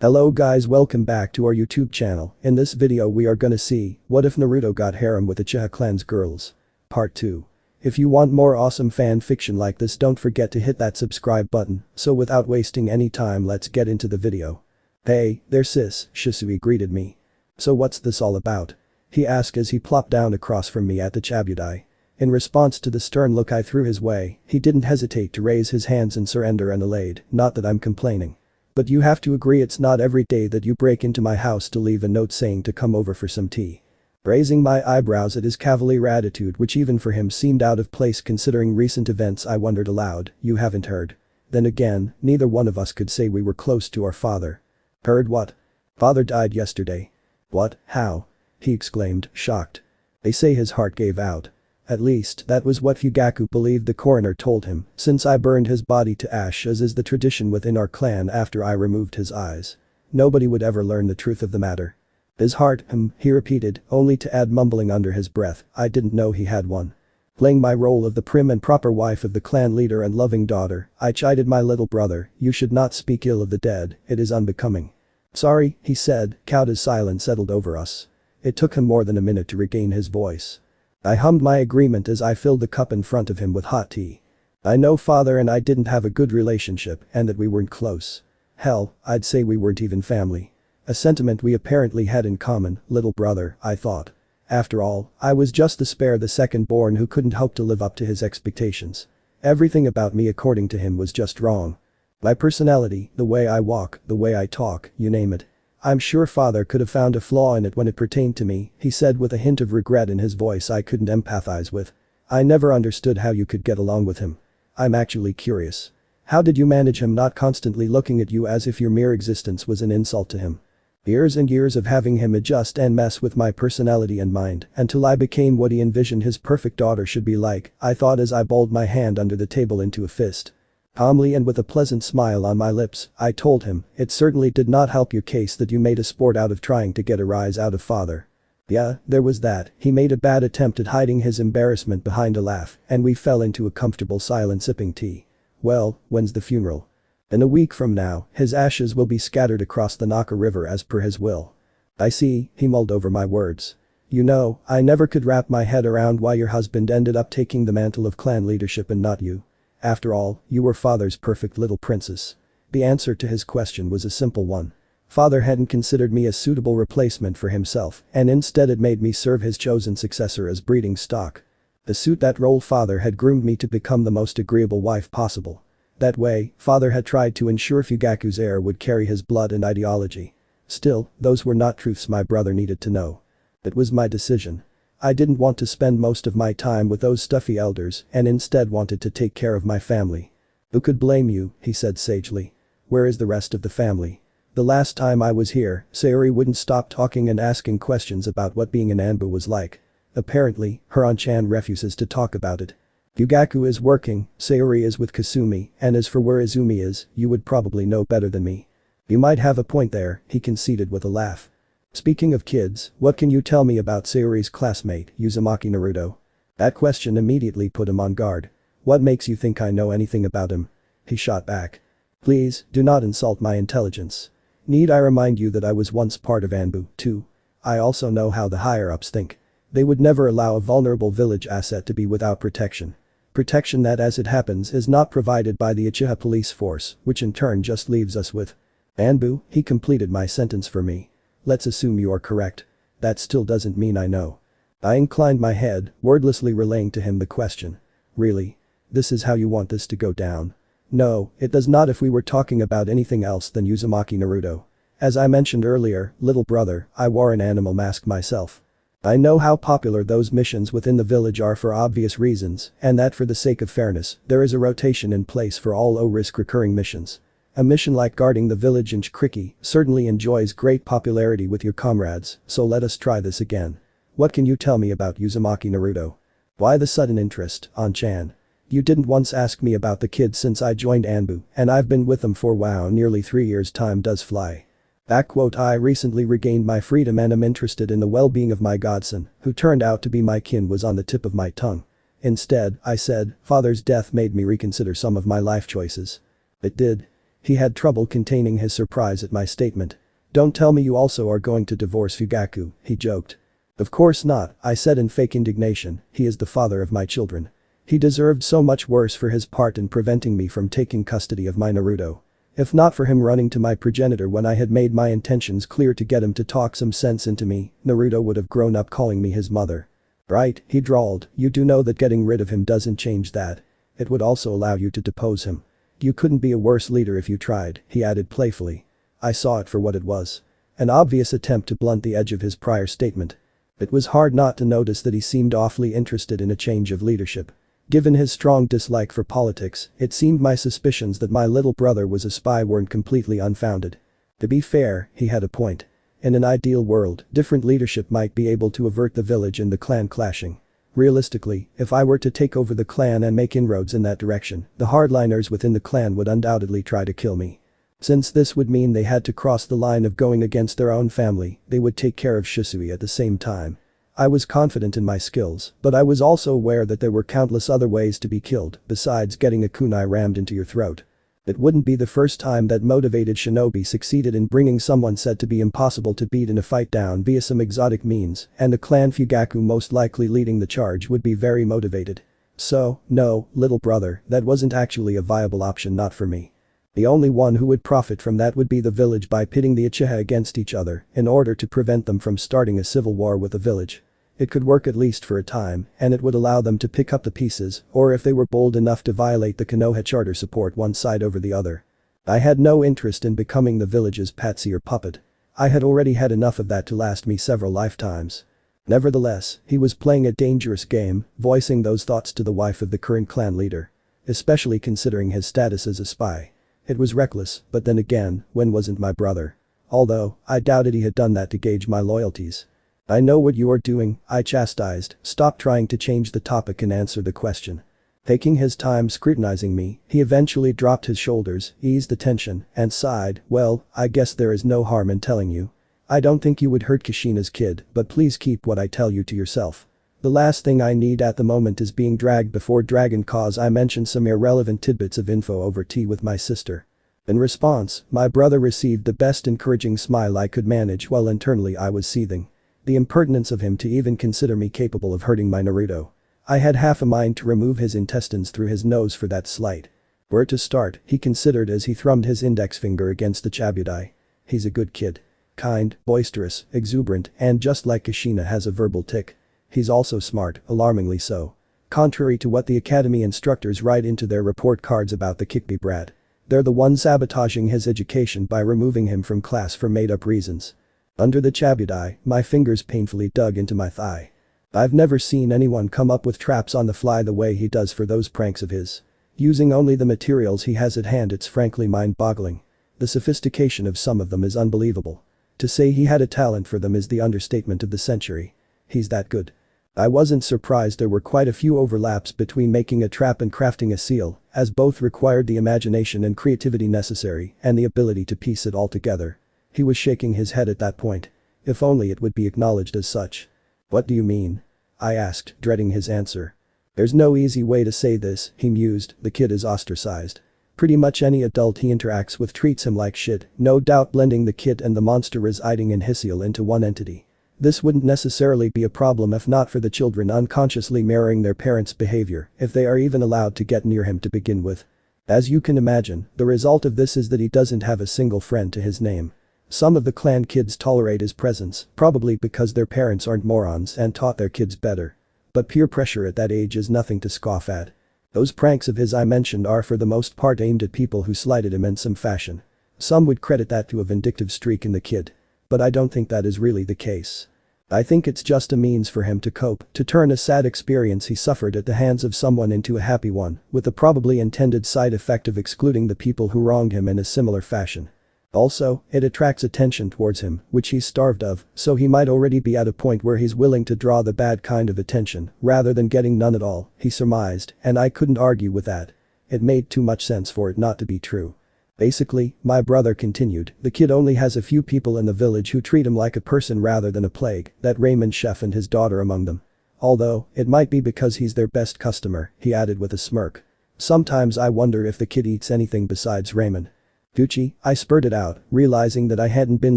Hello guys, welcome back to our YouTube channel. In this video we are gonna see, what if Naruto got harem with Uchiha clan's girls? Part 2. If you want more awesome fan fiction like this, don't forget to hit that subscribe button. So without wasting any time, let's get into the video. Hey, there sis, Shisui greeted me. So what's this all about? He asked as he plopped down across from me at the Chabudai. In response to the stern look I threw his way, he didn't hesitate to raise his hands in surrender and allayed, not that I'm complaining. But you have to agree it's not every day that you break into my house to leave a note saying to come over for some tea. Raising my eyebrows at his cavalier attitude, which even for him seemed out of place considering recent events, I wondered aloud, you haven't heard. Then again, neither one of us could say we were close to our father. Heard what? Father died yesterday. What, how? He exclaimed, shocked. They say his heart gave out. At least, that was what Fugaku believed the coroner told him, since I burned his body to ash as is the tradition within our clan after I removed his eyes. Nobody would ever learn the truth of the matter. His heart, he repeated, only to add mumbling under his breath, I didn't know he had one. Playing my role of the prim and proper wife of the clan leader and loving daughter, I chided my little brother, you should not speak ill of the dead, it is unbecoming. Sorry, he said, cowed as silence settled over us. It took him more than a minute to regain his voice. I hummed my agreement as I filled the cup in front of him with hot tea. I know father and I didn't have a good relationship and that we weren't close. Hell, I'd say we weren't even family. A sentiment we apparently had in common, little brother, I thought. After all, I was just the spare the second born who couldn't hope to live up to his expectations. Everything about me according to him was just wrong. My personality, the way I walk, the way I talk, you name it. I'm sure father could have found a flaw in it when it pertained to me, he said with a hint of regret in his voice I couldn't empathize with. I never understood how you could get along with him. I'm actually curious. How did you manage him not constantly looking at you as if your mere existence was an insult to him? Years and years of having him adjust and mess with my personality and mind until I became what he envisioned his perfect daughter should be like, I thought as I balled my hand under the table into a fist. Calmly and with a pleasant smile on my lips, I told him, it certainly did not help your case that you made a sport out of trying to get a rise out of father. Yeah, there was that, he made a bad attempt at hiding his embarrassment behind a laugh, and we fell into a comfortable silence sipping tea. Well, when's the funeral? In a week from now, his ashes will be scattered across the Naka River as per his will. I see, he mulled over my words. You know, I never could wrap my head around why your husband ended up taking the mantle of clan leadership and not you. After all, you were father's perfect little princess. The answer to his question was a simple one. Father hadn't considered me a suitable replacement for himself and instead had made me serve his chosen successor as breeding stock. To suit that role, father had groomed me to become the most agreeable wife possible. That way, father had tried to ensure Fugaku's heir would carry his blood and ideology. Still, those were not truths my brother needed to know. It was my decision. I didn't want to spend most of my time with those stuffy elders and instead wanted to take care of my family. Who could blame you, he said sagely. Where is the rest of the family? The last time I was here, Sayori wouldn't stop talking and asking questions about what being an Anbu was like. Apparently, Haran-chan refuses to talk about it. Fugaku is working, Sayori is with Kasumi, and as for where Izumi is, you would probably know better than me. You might have a point there, he conceded with a laugh. Speaking of kids, what can you tell me about Sayori's classmate, Uzumaki Naruto? That question immediately put him on guard. What makes you think I know anything about him? He shot back. Please, do not insult my intelligence. Need I remind you that I was once part of Anbu, too? I also know how the higher-ups think. They would never allow a vulnerable village asset to be without protection. Protection that, as it happens, is not provided by the Uchiha police force, which in turn just leaves us with Anbu, he completed my sentence for me. Let's assume you are correct. That still doesn't mean I know. I inclined my head, wordlessly relaying to him the question. Really? This is how you want this to go down? No, it does not if we were talking about anything else than Uzumaki Naruto. As I mentioned earlier, little brother, I wore an animal mask myself. I know how popular those missions within the village are for obvious reasons, and that for the sake of fairness, there is a rotation in place for all low-risk recurring missions. A mission like guarding the village in Chikriki certainly enjoys great popularity with your comrades, so let us try this again. What can you tell me about Uzumaki Naruto? Why the sudden interest, On-chan? You didn't once ask me about the kids since I joined Anbu, and I've been with them for wow nearly 3 years. Time does fly. I recently regained my freedom and am interested in the well-being of my godson, who turned out to be my kin was on the tip of my tongue. Instead, I said, father's death made me reconsider some of my life choices. It did. He had trouble containing his surprise at my statement. "Don't tell me you also are going to divorce Fugaku," he joked. "Of course not," I said in fake indignation, "he is the father of my children. He deserved so much worse for his part in preventing me from taking custody of my Naruto. If not for him running to my progenitor when I had made my intentions clear to get him to talk some sense into me, Naruto would have grown up calling me his mother." "Right," he drawled, "you do know that getting rid of him doesn't change that. It would also allow you to depose him. You couldn't be a worse leader if you tried," he added playfully. I saw it for what it was. An obvious attempt to blunt the edge of his prior statement. It was hard not to notice that he seemed awfully interested in a change of leadership. Given his strong dislike for politics, it seemed my suspicions that my little brother was a spy weren't completely unfounded. To be fair, he had a point. In an ideal world, different leadership might be able to avert the village and the clan clashing. Realistically, if I were to take over the clan and make inroads in that direction, the hardliners within the clan would undoubtedly try to kill me. Since this would mean they had to cross the line of going against their own family, they would take care of Shisui at the same time. I was confident in my skills, but I was also aware that there were countless other ways to be killed besides getting a kunai rammed into your throat. It wouldn't be the first time that motivated shinobi succeeded in bringing someone said to be impossible to beat in a fight down via some exotic means, and the clan Fugaku most likely leading the charge would be very motivated. So, no, little brother, that wasn't actually a viable option, not for me. The only one who would profit from that would be the village by pitting the Uchiha against each other in order to prevent them from starting a civil war with the village. It could work at least for a time, and it would allow them to pick up the pieces, or if they were bold enough to violate the Konoha charter, support one side over the other. I had no interest in becoming the village's patsy or puppet. I had already had enough of that to last me several lifetimes. Nevertheless, he was playing a dangerous game, voicing those thoughts to the wife of the current clan leader. Especially considering his status as a spy. It was reckless, but then again, when wasn't my brother? Although, I doubted he had done that to gauge my loyalties. "I know what you are doing," I chastised, "stop trying to change the topic and answer the question." Taking his time scrutinizing me, he eventually dropped his shoulders, eased the tension, and sighed, "Well, I guess there is no harm in telling you. I don't think you would hurt Kushina's kid, but please keep what I tell you to yourself. The last thing I need at the moment is being dragged before Dragon cause I mentioned some irrelevant tidbits of info over tea with my sister." In response, my brother received the best encouraging smile I could manage while internally I was seething. The impertinence of him to even consider me capable of hurting my Naruto. I had half a mind to remove his intestines through his nose for that slight. Where to start, he considered as he thrummed his index finger against the chabudai. He's a good kid. Kind, boisterous, exuberant, and just like Kushina has a verbal tick. He's also smart, alarmingly so. Contrary to what the academy instructors write into their report cards about the kickbee brat. They're the ones sabotaging his education by removing him from class for made-up reasons. Under the chabudai, my fingers painfully dug into my thigh. I've never seen anyone come up with traps on the fly the way he does for those pranks of his. Using only the materials he has at hand, it's frankly mind-boggling. The sophistication of some of them is unbelievable. To say he had a talent for them is the understatement of the century. He's that good. I wasn't surprised there were quite a few overlaps between making a trap and crafting a seal, as both required the imagination and creativity necessary and the ability to piece it all together. He was shaking his head at that point. If only it would be acknowledged as such. "What do you mean?" I asked, dreading his answer. "There's no easy way to say this," he mused, "the kid is ostracized. Pretty much any adult he interacts with treats him like shit, no doubt blending the kid and the monster residing in his seal into one entity. This wouldn't necessarily be a problem if not for the children unconsciously mirroring their parents' behavior, if they are even allowed to get near him to begin with. As you can imagine, the result of this is that he doesn't have a single friend to his name. Some of the clan kids tolerate his presence, probably because their parents aren't morons and taught their kids better. But peer pressure at that age is nothing to scoff at. Those pranks of his I mentioned are for the most part aimed at people who slighted him in some fashion. Some would credit that to a vindictive streak in the kid. But I don't think that is really the case. I think it's just a means for him to cope, to turn a sad experience he suffered at the hands of someone into a happy one, with the probably intended side effect of excluding the people who wronged him in a similar fashion. Also, it attracts attention towards him, which he's starved of, so he might already be at a point where he's willing to draw the bad kind of attention, rather than getting none at all, he surmised, and I couldn't argue with that. It made too much sense for it not to be true. Basically, my brother continued, the kid only has a few people in the village who treat him like a person rather than a plague, that Raymond chef and his daughter among them. Although, it might be because he's their best customer, he added with a smirk. Sometimes I wonder if the kid eats anything besides ramen. Gucci, I spurted out, realizing that I hadn't been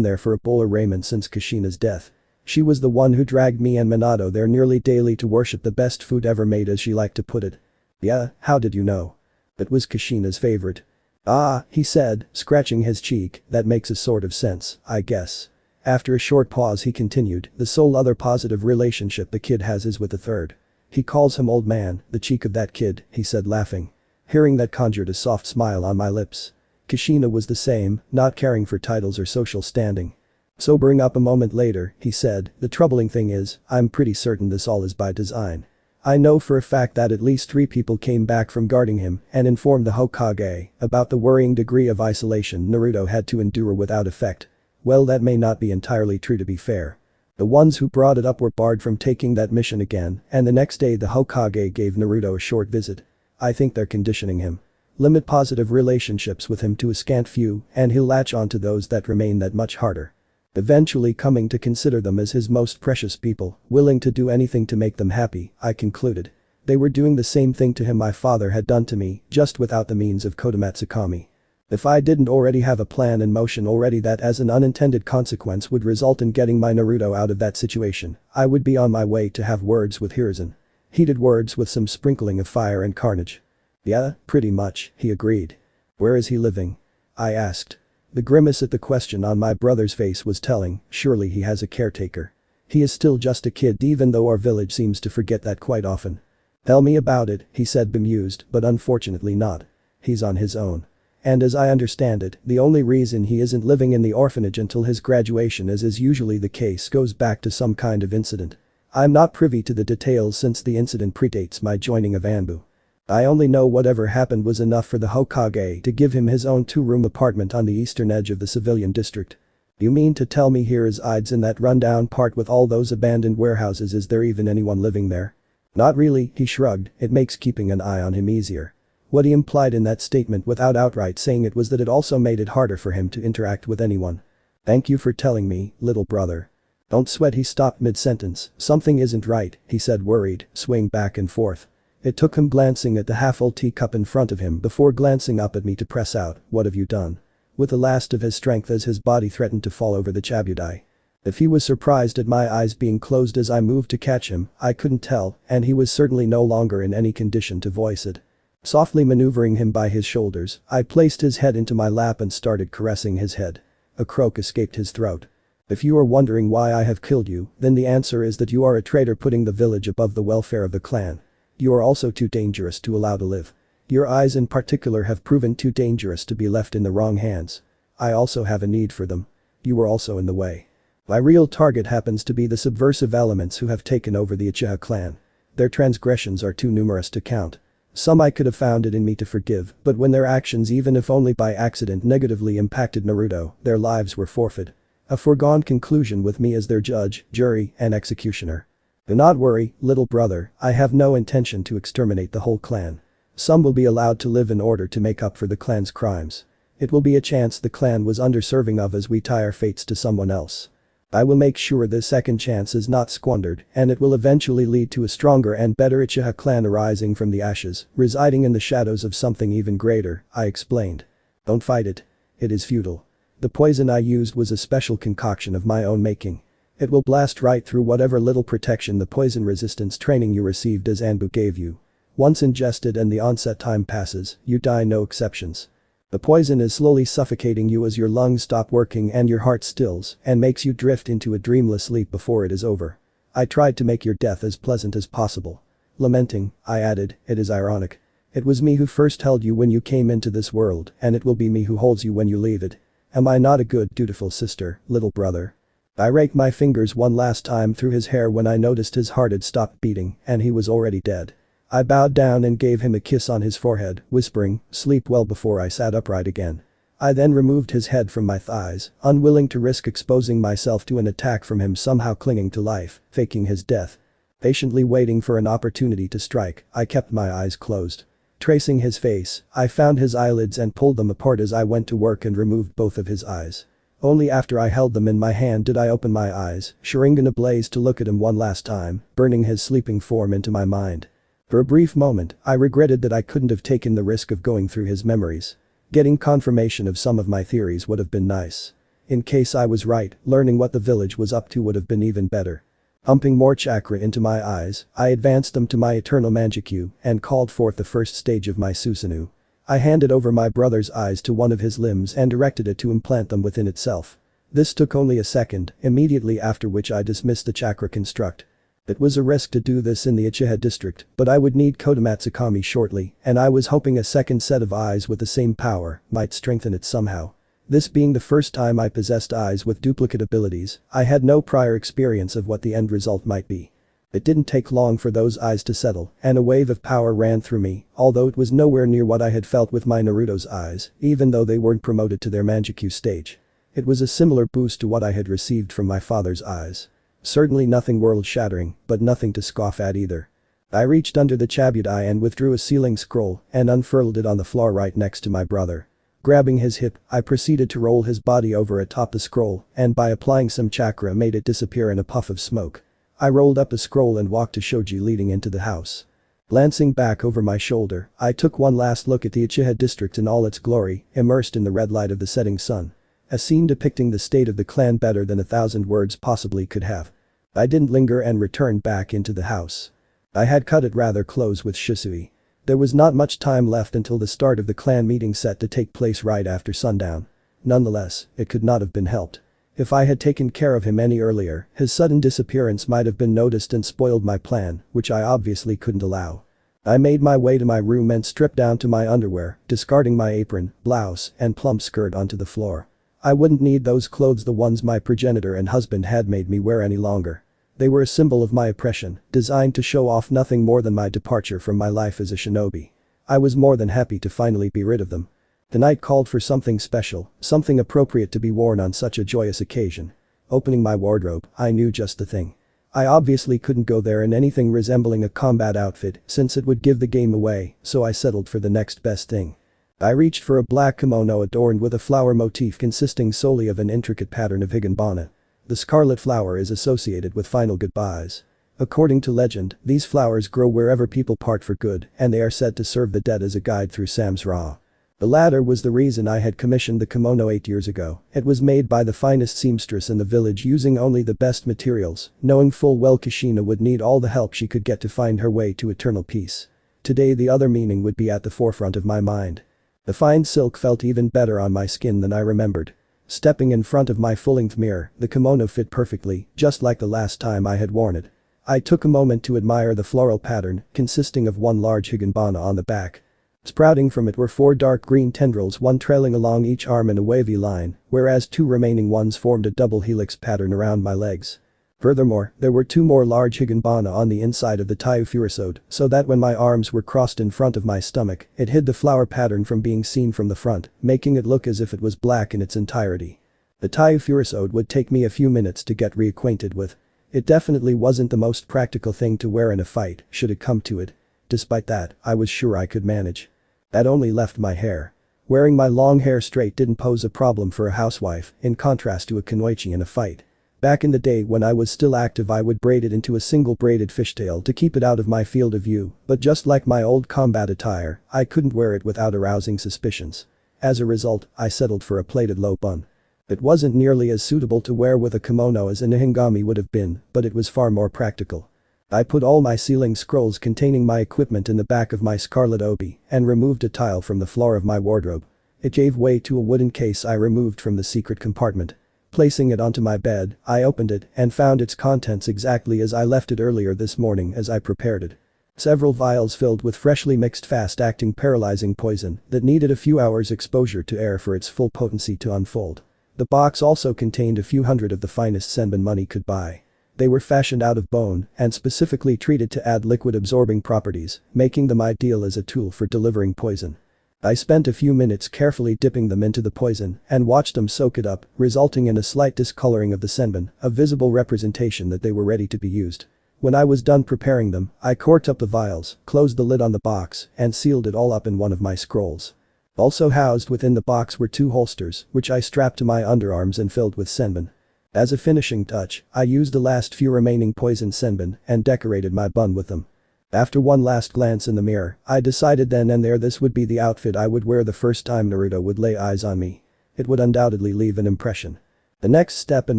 there for a bowl of ramen since Kushina's death. She was the one who dragged me and Minato there nearly daily to worship the best food ever made, as she liked to put it. Yeah, how did you know? It was Kushina's favorite. Ah, he said, scratching his cheek, that makes a sort of sense, I guess. After a short pause he continued, the sole other positive relationship the kid has is with the third. He calls him old man, the cheek of that kid, he said, laughing. Hearing that conjured a soft smile on my lips. Kushina was the same, not caring for titles or social standing. Sobering up a moment later, he said, the troubling thing is, I'm pretty certain this all is by design. I know for a fact that at least 3 people came back from guarding him and informed the Hokage about the worrying degree of isolation Naruto had to endure without effect. Well, that may not be entirely true, to be fair. The ones who brought it up were barred from taking that mission again, and the next day the Hokage gave Naruto a short visit. I think they're conditioning him. Limit positive relationships with him to a scant few, and he'll latch onto those that remain that much harder. Eventually coming to consider them as his most precious people, willing to do anything to make them happy, I concluded. They were doing the same thing to him my father had done to me, just without the means of Kodomatsukami. If I didn't already have a plan in motion already that as an unintended consequence would result in getting my Naruto out of that situation, I would be on my way to have words with Hiruzen. Heated words with some sprinkling of fire and carnage. Yeah, pretty much, he agreed. Where is he living? I asked. The grimace at the question on my brother's face was telling, surely he has a caretaker. He is still just a kid, even though our village seems to forget that quite often. Tell me about it, he said, bemused, but unfortunately not. He's on his own. And as I understand it, the only reason he isn't living in the orphanage until his graduation, as is usually the case, goes back to some kind of incident. I'm not privy to the details since the incident predates my joining of Anbu. I only know whatever happened was enough for the Hokage to give him his own 2-room apartment on the eastern edge of the civilian district. You mean to tell me here is Ides in that rundown part with all those abandoned warehouses? Is there even anyone living there? Not really, he shrugged, it makes keeping an eye on him easier. What he implied in that statement without outright saying it was that it also made it harder for him to interact with anyone. Thank you for telling me, little brother. Don't sweat, he stopped mid-sentence. Something isn't right, he said, worried, swaying back and forth. It took him glancing at the half-full teacup in front of him before glancing up at me to press out, what have you done? With the last of his strength as his body threatened to fall over the chabudai. If he was surprised at my eyes being closed as I moved to catch him, I couldn't tell, and he was certainly no longer in any condition to voice it. Softly maneuvering him by his shoulders, I placed his head into my lap and started caressing his head. A croak escaped his throat. If you are wondering why I have killed you, then the answer is that you are a traitor putting the village above the welfare of the clan. You are also too dangerous to allow to live. Your eyes in particular have proven too dangerous to be left in the wrong hands. I also have a need for them. You were also in the way. My real target happens to be the subversive elements who have taken over the Uchiha clan. Their transgressions are too numerous to count. Some I could have found it in me to forgive, but when their actions, even if only by accident, negatively impacted Naruto, their lives were forfeit. A foregone conclusion with me as their judge, jury, and executioner. Do not worry, little brother, I have no intention to exterminate the whole clan. Some will be allowed to live in order to make up for the clan's crimes. It will be a chance the clan was undeserving of as we tie our fates to someone else. I will make sure this second chance is not squandered, and it will eventually lead to a stronger and better Uchiha clan arising from the ashes, residing in the shadows of something even greater, I explained. Don't fight it. It is futile. The poison I used was a special concoction of my own making. It will blast right through whatever little protection the poison resistance training you received as Anbu gave you. Once ingested and the onset time passes, you die, no exceptions. The poison is slowly suffocating you as your lungs stop working and your heart stills and makes you drift into a dreamless sleep before it is over. I tried to make your death as pleasant as possible. Lamenting, I added, it is ironic. It was me who first held you when you came into this world, and it will be me who holds you when you leave it. Am I not a good, dutiful sister, little brother? I raked my fingers one last time through his hair when I noticed his heart had stopped beating and he was already dead. I bowed down and gave him a kiss on his forehead, whispering, sleep well, before I sat upright again. I then removed his head from my thighs, unwilling to risk exposing myself to an attack from him somehow clinging to life, faking his death. Patiently waiting for an opportunity to strike, I kept my eyes closed. Tracing his face, I found his eyelids and pulled them apart as I went to work and removed both of his eyes. Only after I held them in my hand did I open my eyes, Sharingan ablaze to look at him one last time, burning his sleeping form into my mind. For a brief moment, I regretted that I couldn't have taken the risk of going through his memories. Getting confirmation of some of my theories would have been nice. In case I was right, learning what the village was up to would have been even better. Pumping more chakra into my eyes, I advanced them to my eternal Manjikyu and called forth the first stage of my Susanoo. I handed over my brother's eyes to one of his limbs and directed it to implant them within itself. This took only a second, immediately after which I dismissed the chakra construct. It was a risk to do this in the Uchiha district, but I would need Kotomatsukami shortly, and I was hoping a second set of eyes with the same power might strengthen it somehow. This being the first time I possessed eyes with duplicate abilities, I had no prior experience of what the end result might be. It didn't take long for those eyes to settle, and a wave of power ran through me, although it was nowhere near what I had felt with my Naruto's eyes, even though they weren't promoted to their Manjikyu stage. It was a similar boost to what I had received from my father's eyes. Certainly nothing world-shattering, but nothing to scoff at either. I reached under the Chabudai and withdrew a sealing scroll and unfurled it on the floor right next to my brother. Grabbing his hip, I proceeded to roll his body over atop the scroll and by applying some chakra made it disappear in a puff of smoke. I rolled up the scroll and walked to Shoji leading into the house. Glancing back over my shoulder, I took one last look at the Uchiha district in all its glory, immersed in the red light of the setting sun. A scene depicting the state of the clan better than 1,000 words possibly could have. I didn't linger and returned back into the house. I had cut it rather close with Shisui. There was not much time left until the start of the clan meeting set to take place right after sundown. Nonetheless, it could not have been helped. If I had taken care of him any earlier, his sudden disappearance might have been noticed and spoiled my plan, which I obviously couldn't allow. I made my way to my room and stripped down to my underwear, discarding my apron, blouse, and plump skirt onto the floor. I wouldn't need those clothes, the ones my progenitor and husband had made me wear, any longer. They were a symbol of my oppression, designed to show off nothing more than my departure from my life as a shinobi. I was more than happy to finally be rid of them. The night called for something special, something appropriate to be worn on such a joyous occasion. Opening my wardrobe, I knew just the thing. I obviously couldn't go there in anything resembling a combat outfit since it would give the game away, so I settled for the next best thing. I reached for a black kimono adorned with a flower motif consisting solely of an intricate pattern of higginbana. The scarlet flower is associated with final goodbyes. According to legend, these flowers grow wherever people part for good, and they are said to serve the dead as a guide through Samsara. The latter was the reason I had commissioned the kimono 8 years ago. It was made by the finest seamstress in the village using only the best materials, knowing full well Kushina would need all the help she could get to find her way to eternal peace. Today the other meaning would be at the forefront of my mind. The fine silk felt even better on my skin than I remembered. Stepping in front of my full-length mirror, the kimono fit perfectly, just like the last time I had worn it. I took a moment to admire the floral pattern, consisting of one large higginbana on the back. Sprouting from it were 4 dark green tendrils, one trailing along each arm in a wavy line, whereas 2 remaining ones formed a double helix pattern around my legs. Furthermore, there were 2 more large higginbana on the inside of the tayu furusode, so that when my arms were crossed in front of my stomach, it hid the flower pattern from being seen from the front, making it look as if it was black in its entirety. The tayu furusode would take me a few minutes to get reacquainted with. It definitely wasn't the most practical thing to wear in a fight, should it come to it. Despite that, I was sure I could manage. That only left my hair. Wearing my long hair straight didn't pose a problem for a housewife, in contrast to a kunoichi in a fight. Back in the day when I was still active, I would braid it into a single braided fishtail to keep it out of my field of view, but just like my old combat attire, I couldn't wear it without arousing suspicions. As a result, I settled for a plaited low bun. It wasn't nearly as suitable to wear with a kimono as a nihingami would have been, but it was far more practical. I put all my sealing scrolls containing my equipment in the back of my scarlet obi and removed a tile from the floor of my wardrobe. It gave way to a wooden case I removed from the secret compartment. Placing it onto my bed, I opened it and found its contents exactly as I left it earlier this morning as I prepared it. Several vials filled with freshly mixed fast-acting paralyzing poison that needed a few hours exposure to air for its full potency to unfold. The box also contained a few hundred of the finest senbon money could buy. They were fashioned out of bone and specifically treated to add liquid-absorbing properties, making them ideal as a tool for delivering poison. I spent a few minutes carefully dipping them into the poison and watched them soak it up, resulting in a slight discoloring of the senbon, a visible representation that they were ready to be used. When I was done preparing them, I corked up the vials, closed the lid on the box, and sealed it all up in one of my scrolls. Also housed within the box were 2 holsters, which I strapped to my underarms and filled with senbon. As a finishing touch, I used the last few remaining poison senbon and decorated my bun with them. After one last glance in the mirror, I decided then and there this would be the outfit I would wear the first time Naruto would lay eyes on me. It would undoubtedly leave an impression. The next step in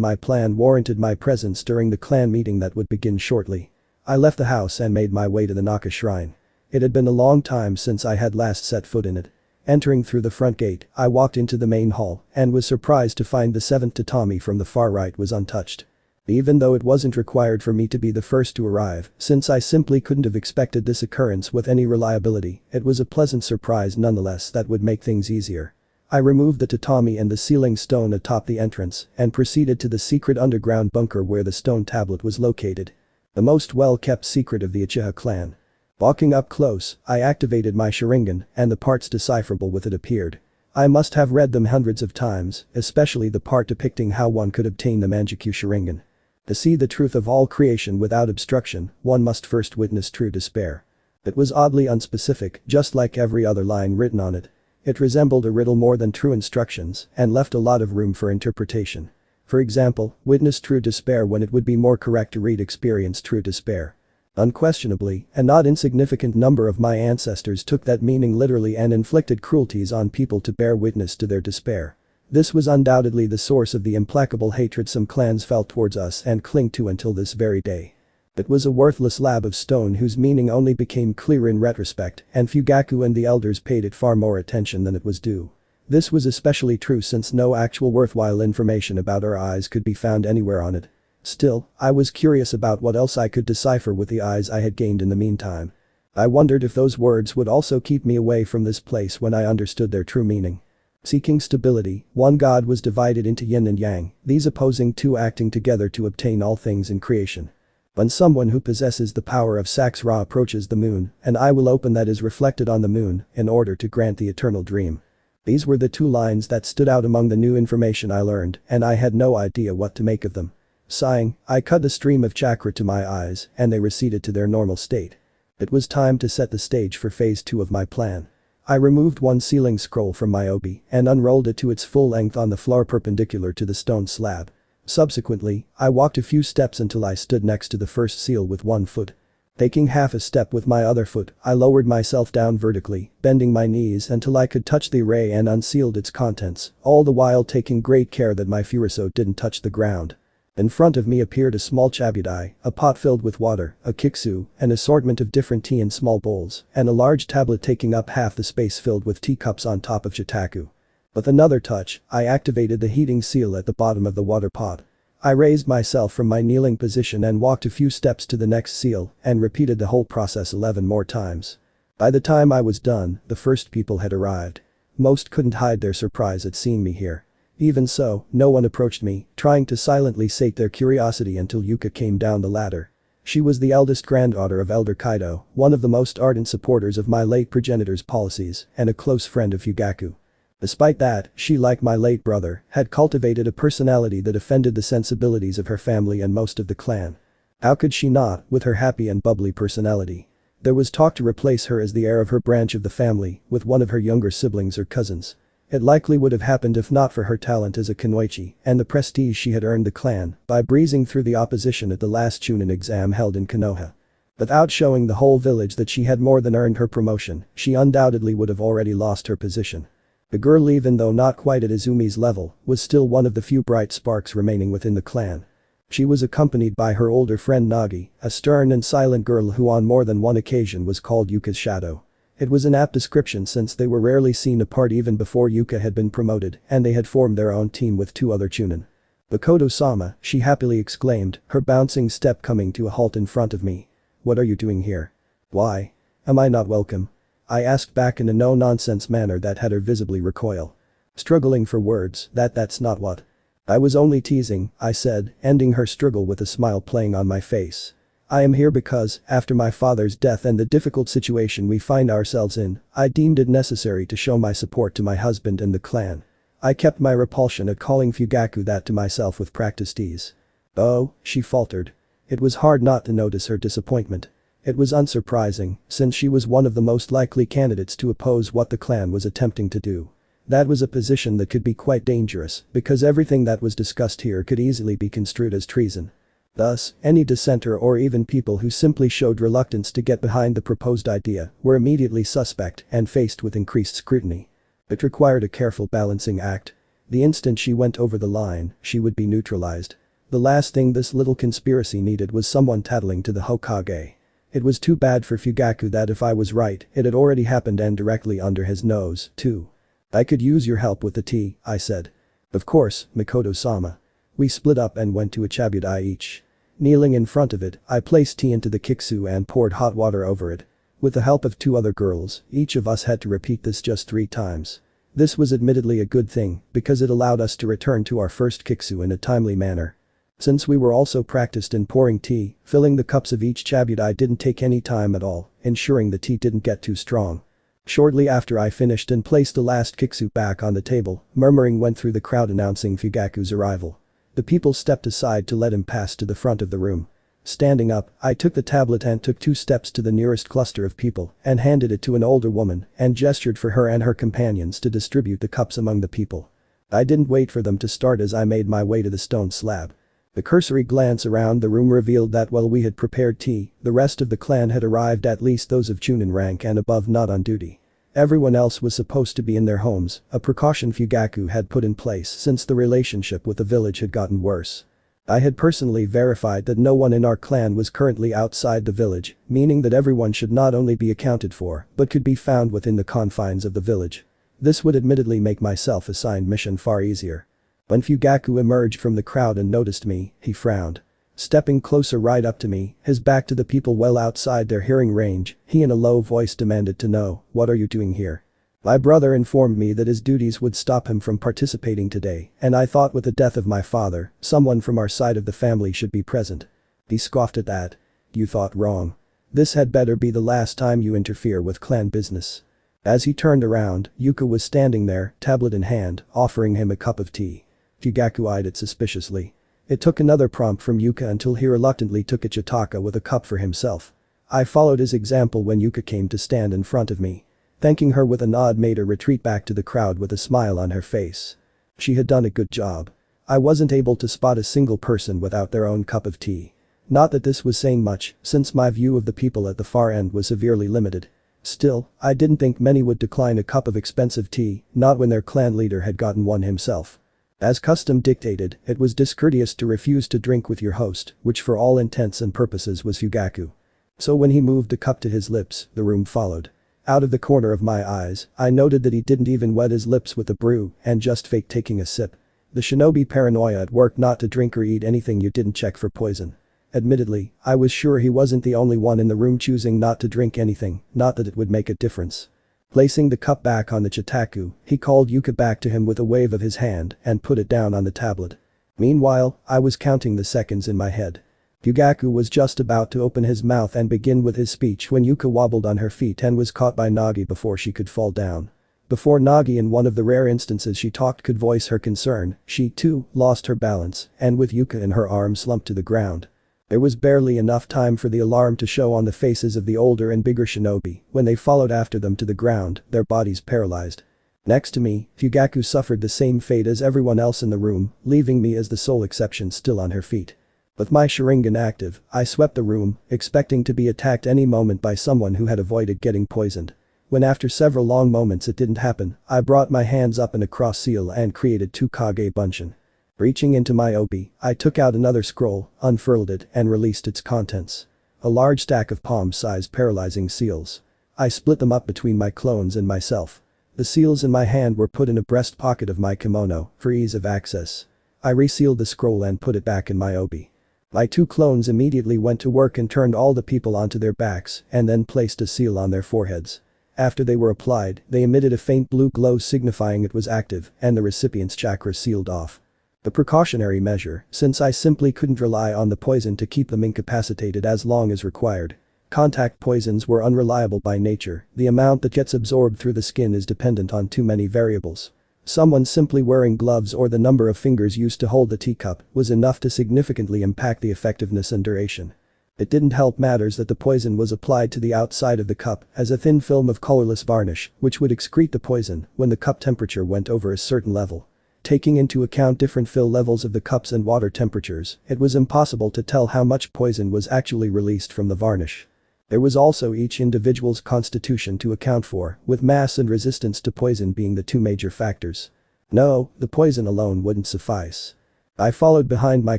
my plan warranted my presence during the clan meeting that would begin shortly. I left the house and made my way to the Naka Shrine. It had been a long time since I had last set foot in it. Entering through the front gate, I walked into the main hall and was surprised to find the 7th tatami from the far right was untouched. Even though it wasn't required for me to be the first to arrive, since I simply couldn't have expected this occurrence with any reliability, it was a pleasant surprise nonetheless that would make things easier. I removed the tatami and the ceiling stone atop the entrance and proceeded to the secret underground bunker where the stone tablet was located. The most well-kept secret of the Uchiha clan. Walking up close, I activated my Sharingan and the parts decipherable with it appeared. I must have read them hundreds of times, especially the part depicting how one could obtain the Manjikyu Sharingan. To see the truth of all creation without obstruction, one must first witness true despair. It was oddly unspecific, just like every other line written on it. It resembled a riddle more than true instructions and left a lot of room for interpretation. For example, witness true despair when it would be more correct to read experience true despair. Unquestionably, a not insignificant number of my ancestors took that meaning literally and inflicted cruelties on people to bear witness to their despair. This was undoubtedly the source of the implacable hatred some clans felt towards us and cling to until this very day. It was a worthless slab of stone whose meaning only became clear in retrospect, and Fugaku and the elders paid it far more attention than it was due. This was especially true since no actual worthwhile information about our eyes could be found anywhere on it. Still, I was curious about what else I could decipher with the eyes I had gained in the meantime. I wondered if those words would also keep me away from this place when I understood their true meaning. Seeking stability, one god was divided into yin and yang, these opposing two acting together to obtain all things in creation. When someone who possesses the power of Saksara approaches the moon, an eye will open that is reflected on the moon in order to grant the eternal dream. These were the two lines that stood out among the new information I learned, and I had no idea what to make of them. Sighing, I cut the stream of chakra to my eyes and they receded to their normal state. It was time to set the stage for phase 2 of my plan. I removed one ceiling scroll from my obi and unrolled it to its full length on the floor perpendicular to the stone slab. Subsequently, I walked a few steps until I stood next to the first seal with one foot. Taking half a step with my other foot, I lowered myself down vertically, bending my knees until I could touch the array and unsealed its contents, all the while taking great care that my Furuso didn't touch the ground. In front of me appeared a small chabudai, a pot filled with water, a kiksu, an assortment of different tea in small bowls, and a large tablet taking up half the space filled with teacups on top of shitaku. With another touch, I activated the heating seal at the bottom of the water pot. I raised myself from my kneeling position and walked a few steps to the next seal and repeated the whole process 11 more times. By the time I was done, the first people had arrived. Most couldn't hide their surprise at seeing me here. Even so, no one approached me, trying to silently sate their curiosity until Yuka came down the ladder. She was the eldest granddaughter of Elder Kaido, one of the most ardent supporters of my late progenitor's policies, and a close friend of Fugaku. Despite that, she, like my late brother, had cultivated a personality that offended the sensibilities of her family and most of the clan. How could she not, with her happy and bubbly personality? There was talk to replace her as the heir of her branch of the family, with one of her younger siblings or cousins. It likely would have happened if not for her talent as a kunoichi and the prestige she had earned the clan by breezing through the opposition at the last Chunin exam held in Konoha. Without showing the whole village that she had more than earned her promotion, she undoubtedly would have already lost her position. The girl, even though not quite at Izumi's level, was still one of the few bright sparks remaining within the clan. She was accompanied by her older friend Nagi, a stern and silent girl who on more than one occasion was called Yuka's shadow. It was an apt description since they were rarely seen apart even before Yuka had been promoted and they had formed their own team with two other Chunin. "Mikoto-sama," she happily exclaimed, her bouncing step coming to a halt in front of me. "What are you doing here? Why? Am I not welcome?" I asked back in a no-nonsense manner that had her visibly recoil. Struggling for words, that's not what. "I was only teasing," I said, ending her struggle with a smile playing on my face. "I am here because, after my father's death and the difficult situation we find ourselves in, I deemed it necessary to show my support to my husband and the clan." I kept my repulsion at calling Fugaku that to myself with practiced ease. "Oh," she faltered. It was hard not to notice her disappointment. It was unsurprising, since she was one of the most likely candidates to oppose what the clan was attempting to do. That was a position that could be quite dangerous, because everything that was discussed here could easily be construed as treason. Thus, any dissenter or even people who simply showed reluctance to get behind the proposed idea were immediately suspect and faced with increased scrutiny. It required a careful balancing act. The instant she went over the line, she would be neutralized. The last thing this little conspiracy needed was someone tattling to the Hokage. It was too bad for Fugaku that if I was right, it had already happened and directly under his nose, too. "I could use your help with the tea," I said. "Of course, Mikoto-sama." We split up and went to a chabutai each. Kneeling in front of it, I placed tea into the kiksu and poured hot water over it. With the help of 2 other girls, each of us had to repeat this just 3 times. This was admittedly a good thing, because it allowed us to return to our first kiksu in a timely manner. Since we were also practiced in pouring tea, filling the cups of each chabutai didn't take any time at all, ensuring the tea didn't get too strong. Shortly after I finished and placed the last kiksu back on the table, murmuring went through the crowd announcing Fugaku's arrival. The people stepped aside to let him pass to the front of the room. Standing up, I took the tablet and took 2 steps to the nearest cluster of people and handed it to an older woman and gestured for her and her companions to distribute the cups among the people. I didn't wait for them to start as I made my way to the stone slab. The cursory glance around the room revealed that while we had prepared tea, the rest of the clan had arrived, at least those of Chunin rank and above not on duty. Everyone else was supposed to be in their homes, a precaution Fugaku had put in place since the relationship with the village had gotten worse. I had personally verified that no one in our clan was currently outside the village, meaning that everyone should not only be accounted for, but could be found within the confines of the village. This would admittedly make my self-assigned mission far easier. When Fugaku emerged from the crowd and noticed me, he frowned. Stepping closer right up to me, his back to the people well outside their hearing range, he in a low voice demanded to know, "What are you doing here?" My brother informed me that his duties would stop him from participating today, and I thought with the death of my father, someone from our side of the family should be present. He scoffed at that. "You thought wrong. This had better be the last time you interfere with clan business." As he turned around, Yuka was standing there, tablet in hand, offering him a cup of tea. Fugaku eyed it suspiciously. It took another prompt from Yuka until he reluctantly took a chitaka with a cup for himself. I followed his example when Yuka came to stand in front of me. Thanking her with a nod made her retreat back to the crowd with a smile on her face. She had done a good job. I wasn't able to spot a single person without their own cup of tea. Not that this was saying much, since my view of the people at the far end was severely limited. Still, I didn't think many would decline a cup of expensive tea, not when their clan leader had gotten one himself. As custom dictated, it was discourteous to refuse to drink with your host, which for all intents and purposes was Fugaku. So when he moved the cup to his lips, the room followed. Out of the corner of my eyes, I noted that he didn't even wet his lips with the brew and just faked taking a sip. The shinobi paranoia at work not to drink or eat anything you didn't check for poison. Admittedly, I was sure he wasn't the only one in the room choosing not to drink anything, not that it would make a difference. Placing the cup back on the chitaku, he called Yuka back to him with a wave of his hand and put it down on the tablet. Meanwhile, I was counting the seconds in my head. Fugaku was just about to open his mouth and begin with his speech when Yuka wobbled on her feet and was caught by Nagi before she could fall down. Before Nagi, in one of the rare instances she talked, could voice her concern, she too lost her balance and with Yuka in her arms slumped to the ground. There was barely enough time for the alarm to show on the faces of the older and bigger shinobi when they followed after them to the ground, their bodies paralyzed. Next to me, Fugaku suffered the same fate as everyone else in the room, leaving me as the sole exception still on her feet. With my Sharingan active, I swept the room, expecting to be attacked any moment by someone who had avoided getting poisoned. When after several long moments it didn't happen, I brought my hands up in a cross seal and created 2 Kage Bunshin. Reaching into my obi, I took out another scroll, unfurled it and released its contents. A large stack of palm-sized paralyzing seals. I split them up between my clones and myself. The seals in my hand were put in a breast pocket of my kimono for ease of access. I resealed the scroll and put it back in my obi. My 2 clones immediately went to work and turned all the people onto their backs and then placed a seal on their foreheads. After they were applied, they emitted a faint blue glow signifying it was active and the recipient's chakra sealed off. The precautionary measure, since I simply couldn't rely on the poison to keep them incapacitated as long as required. Contact poisons were unreliable by nature, the amount that gets absorbed through the skin is dependent on too many variables. Someone simply wearing gloves or the number of fingers used to hold the teacup was enough to significantly impact the effectiveness and duration. It didn't help matters that the poison was applied to the outside of the cup as a thin film of colorless varnish which would excrete the poison when the cup temperature went over a certain level. Taking into account different fill levels of the cups and water temperatures, it was impossible to tell how much poison was actually released from the varnish. There was also each individual's constitution to account for, with mass and resistance to poison being the two major factors. No, the poison alone wouldn't suffice. I followed behind my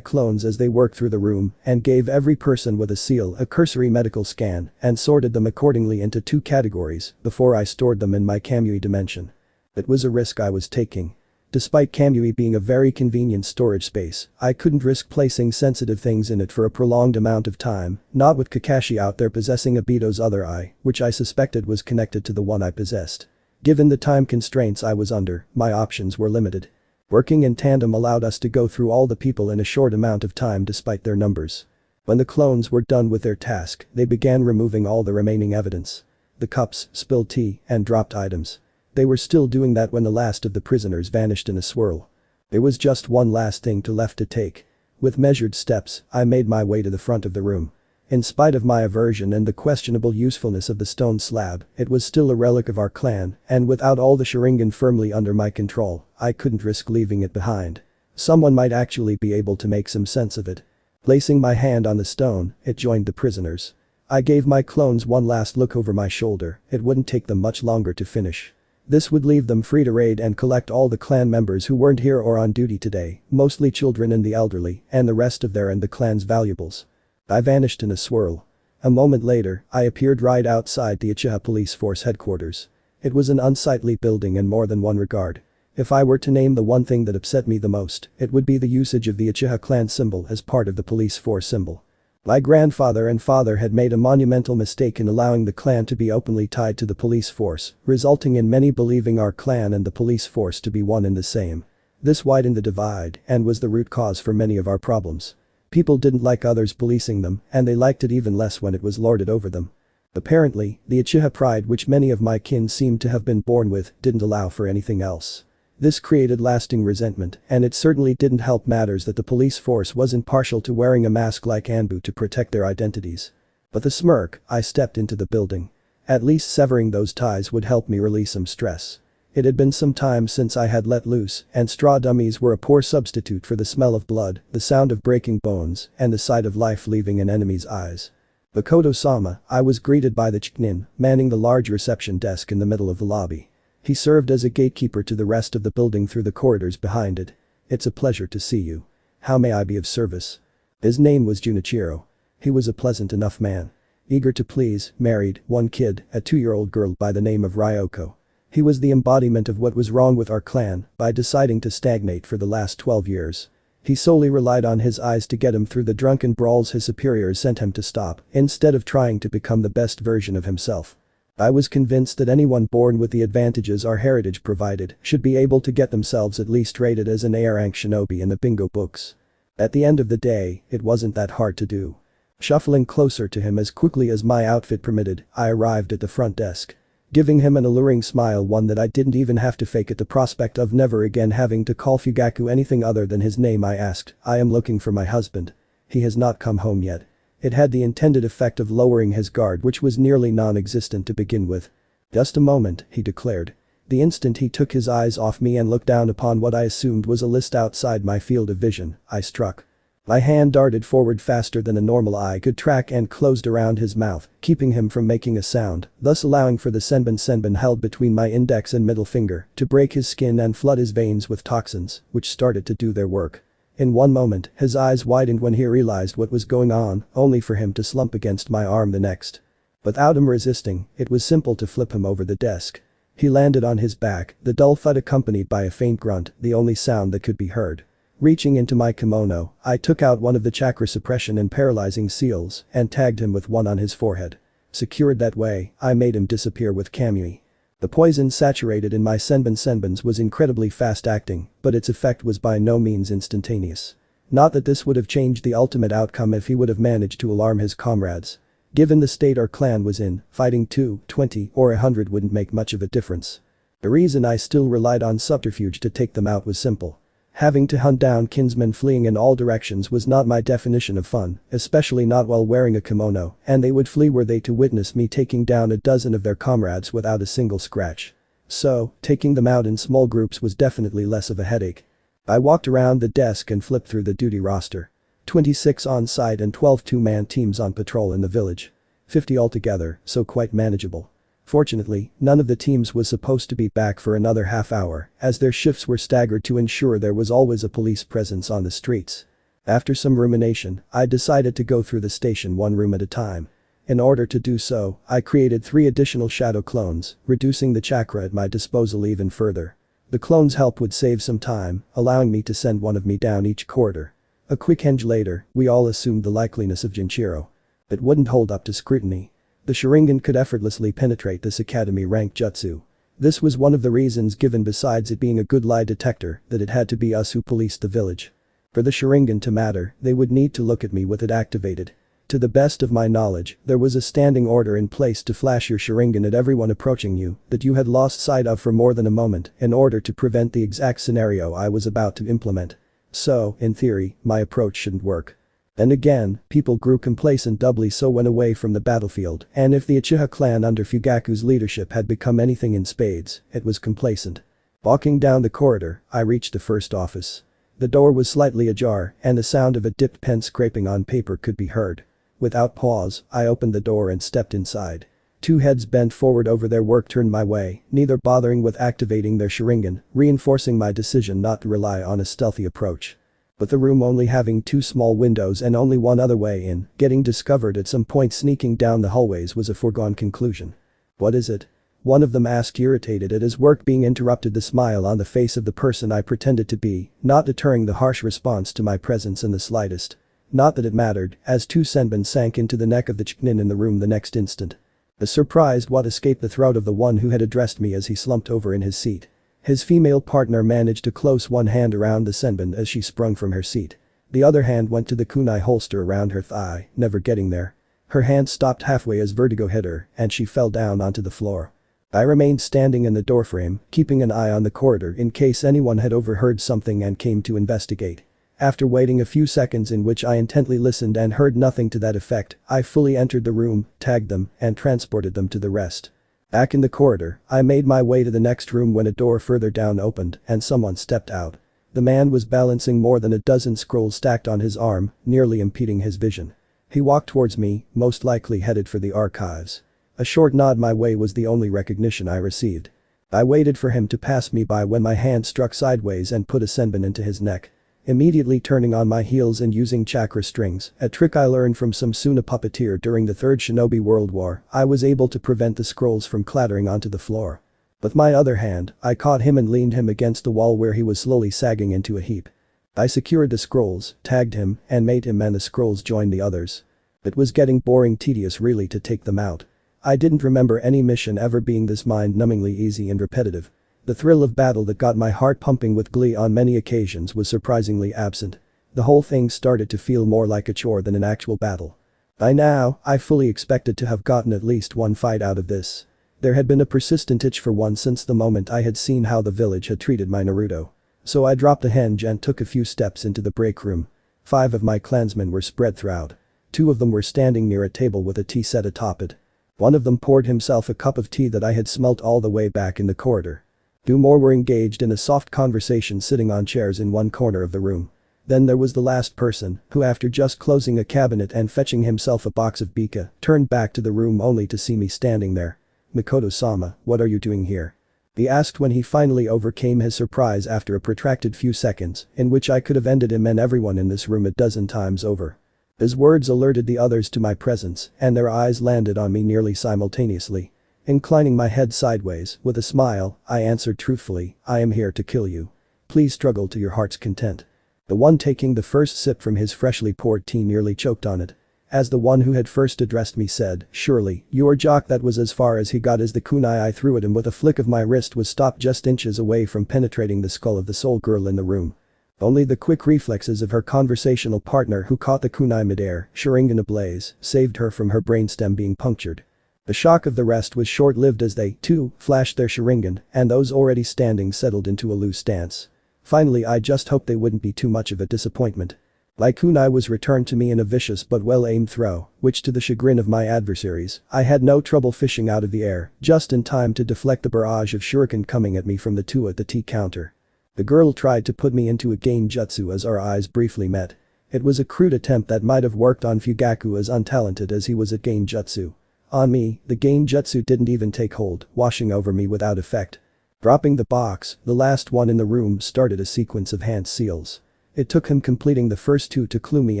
clones as they worked through the room and gave every person with a seal a cursory medical scan and sorted them accordingly into two categories before I stored them in my Kamui dimension. It was a risk I was taking. Despite Kamui being a very convenient storage space, I couldn't risk placing sensitive things in it for a prolonged amount of time, not with Kakashi out there possessing Obito's other eye, which I suspected was connected to the one I possessed. Given the time constraints I was under, my options were limited. Working in tandem allowed us to go through all the people in a short amount of time despite their numbers. When the clones were done with their task, they began removing all the remaining evidence. The cups, spilled tea, and dropped items. They were still doing that when the last of the prisoners vanished in a swirl. There was just one last thing left to take. With measured steps, I made my way to the front of the room. In spite of my aversion and the questionable usefulness of the stone slab, it was still a relic of our clan, and without all the Sharingan firmly under my control, I couldn't risk leaving it behind. Someone might actually be able to make some sense of it. Placing my hand on the stone, it joined the prisoners. I gave my clones one last look over my shoulder, it wouldn't take them much longer to finish. This would leave them free to raid and collect all the clan members who weren't here or on duty today, mostly children and the elderly, and the rest of their and the clan's valuables. I vanished in a swirl. A moment later, I appeared right outside the Uchiha police force headquarters. It was an unsightly building in more than one regard. If I were to name the one thing that upset me the most, it would be the usage of the Uchiha clan symbol as part of the police force symbol. My grandfather and father had made a monumental mistake in allowing the clan to be openly tied to the police force, resulting in many believing our clan and the police force to be one and the same. This widened the divide and was the root cause for many of our problems. People didn't like others policing them, and they liked it even less when it was lorded over them. Apparently, the Uchiha pride which many of my kin seemed to have been born with didn't allow for anything else. This created lasting resentment, and it certainly didn't help matters that the police force wasn't partial to wearing a mask like Anbu to protect their identities. With a smirk, I stepped into the building. At least severing those ties would help me release some stress. It had been some time since I had let loose, and straw dummies were a poor substitute for the smell of blood, the sound of breaking bones, and the sight of life leaving an enemy's eyes. Mikoto-sama, I was greeted by the Chiknin, manning the large reception desk in the middle of the lobby. He served as a gatekeeper to the rest of the building through the corridors behind it. It's a pleasure to see you. How may I be of service? His name was Junichiro. He was a pleasant enough man. Eager to please, married, one kid, a 2-year-old girl by the name of Ryoko. He was the embodiment of what was wrong with our clan by deciding to stagnate for the last 12 years. He solely relied on his eyes to get him through the drunken brawls his superiors sent him to stop, instead of trying to become the best version of himself. I was convinced that anyone born with the advantages our heritage provided should be able to get themselves at least rated as an A rank shinobi in the bingo books. At the end of the day, it wasn't that hard to do. Shuffling closer to him as quickly as my outfit permitted, I arrived at the front desk. Giving him an alluring smile, one that I didn't even have to fake at the prospect of never again having to call Fugaku anything other than his name, I asked, "I am looking for my husband. He has not come home yet." It had the intended effect of lowering his guard, which was nearly non-existent to begin with. "Just a moment," he declared. The instant he took his eyes off me and looked down upon what I assumed was a list outside my field of vision, I struck. My hand darted forward faster than a normal eye could track and closed around his mouth, keeping him from making a sound, thus allowing for the senbon held between my index and middle finger to break his skin and flood his veins with toxins, which started to do their work. In one moment, his eyes widened when he realized what was going on, only for him to slump against my arm the next. Without him resisting, it was simple to flip him over the desk. He landed on his back, the dull thud accompanied by a faint grunt, the only sound that could be heard. Reaching into my kimono, I took out one of the chakra suppression and paralyzing seals and tagged him with one on his forehead. Secured that way, I made him disappear with Kamui. The poison saturated in my senbons was incredibly fast-acting, but its effect was by no means instantaneous. Not that this would have changed the ultimate outcome if he would have managed to alarm his comrades. Given the state our clan was in, fighting 2, 20, or 100 wouldn't make much of a difference. The reason I still relied on subterfuge to take them out was simple. Having to hunt down kinsmen fleeing in all directions was not my definition of fun, especially not while wearing a kimono, and they would flee were they to witness me taking down a dozen of their comrades without a single scratch. So, taking them out in small groups was definitely less of a headache. I walked around the desk and flipped through the duty roster. 26 on site and 12 two-man teams on patrol in the village. 50 altogether, so quite manageable. Fortunately, none of the teams was supposed to be back for another half hour, as their shifts were staggered to ensure there was always a police presence on the streets. After some rumination, I decided to go through the station one room at a time. In order to do so, I created 3 additional shadow clones, reducing the chakra at my disposal even further. The clones' help would save some time, allowing me to send one of me down each corridor. A quick henge later, we all assumed the likeliness of Jinchiro. It wouldn't hold up to scrutiny. The Sharingan could effortlessly penetrate this academy-ranked jutsu. This was one of the reasons given, besides it being a good lie detector, that it had to be us who policed the village. For the Sharingan to matter, they would need to look at me with it activated. To the best of my knowledge, there was a standing order in place to flash your Sharingan at everyone approaching you that you had lost sight of for more than a moment in order to prevent the exact scenario I was about to implement. So, in theory, my approach shouldn't work. Then again, people grew complacent, doubly so when away from the battlefield, and if the Uchiha clan under Fugaku's leadership had become anything in spades, it was complacent. Walking down the corridor, I reached the first office. The door was slightly ajar, and the sound of a dipped pen scraping on paper could be heard. Without pause, I opened the door and stepped inside. 2 heads bent forward over their work turned my way, neither bothering with activating their Sharingan, reinforcing my decision not to rely on a stealthy approach. But the room only having 2 small windows and only one other way in, getting discovered at some point sneaking down the hallways was a foregone conclusion. "What is it?" one of them asked, irritated at his work being interrupted, the smile on the face of the person I pretended to be, not deterring the harsh response to my presence in the slightest. Not that it mattered, as 2 senbon sank into the neck of the chinin in the room the next instant. The surprised what escaped the throat of the one who had addressed me as he slumped over in his seat. His female partner managed to close one hand around the senbon as she sprung from her seat. The other hand went to the kunai holster around her thigh, never getting there. Her hand stopped halfway as vertigo hit her, and she fell down onto the floor. I remained standing in the doorframe, keeping an eye on the corridor in case anyone had overheard something and came to investigate. After waiting a few seconds in which I intently listened and heard nothing to that effect, I fully entered the room, tagged them, and transported them to the rest. Back in the corridor, I made my way to the next room when a door further down opened and someone stepped out. The man was balancing more than a dozen scrolls stacked on his arm, nearly impeding his vision. He walked towards me, most likely headed for the archives. A short nod my way was the only recognition I received. I waited for him to pass me by when my hand struck sideways and put a senbon into his neck. Immediately turning on my heels and using chakra strings, a trick I learned from some Suna puppeteer during the Third Shinobi World War, I was able to prevent the scrolls from clattering onto the floor. With my other hand, I caught him and leaned him against the wall where he was slowly sagging into a heap. I secured the scrolls, tagged him, and made him and the scrolls join the others. It was getting boring tedious really to take them out. I didn't remember any mission ever being this mind-numbingly easy and repetitive. The thrill of battle that got my heart pumping with glee on many occasions was surprisingly absent. The whole thing started to feel more like a chore than an actual battle. By now, I fully expected to have gotten at least one fight out of this. There had been a persistent itch for one since the moment I had seen how the village had treated my Naruto. So I dropped the henge and took a few steps into the break room. 5 of my clansmen were spread throughout. 2 of them were standing near a table with a tea set atop it. One of them poured himself a cup of tea that I had smelt all the way back in the corridor. 2 more were engaged in a soft conversation sitting on chairs in one corner of the room. Then there was the last person, who after just closing a cabinet and fetching himself a box of bika, turned back to the room only to see me standing there. "Mikoto-sama, what are you doing here?" he asked when he finally overcame his surprise after a protracted few seconds, in which I could have ended him and everyone in this room a dozen times over. His words alerted the others to my presence, and their eyes landed on me nearly simultaneously. Inclining my head sideways, with a smile, I answered truthfully, "I am here to kill you. Please struggle to your heart's content." The one taking the first sip from his freshly poured tea nearly choked on it. As the one who had first addressed me said, "Surely, your jock." That was as far as he got as the kunai I threw at him with a flick of my wrist was stopped just inches away from penetrating the skull of the sole girl in the room. Only the quick reflexes of her conversational partner, who caught the kunai midair, Sharingan ablaze, saved her from her brainstem being punctured. The shock of the rest was short-lived as they, too, flashed their Sharingan, and those already standing settled into a loose stance. Finally, I just hoped they wouldn't be too much of a disappointment. My kunai was returned to me in a vicious but well-aimed throw, which to the chagrin of my adversaries, I had no trouble fishing out of the air, just in time to deflect the barrage of shuriken coming at me from the 2 at the tea counter. The girl tried to put me into a genjutsu as our eyes briefly met. It was a crude attempt that might have worked on Fugaku as untalented as he was at genjutsu. On me, the genjutsu didn't even take hold, washing over me without effect. Dropping the box, the last one in the room started a sequence of hand seals. It took him completing the first two to clue me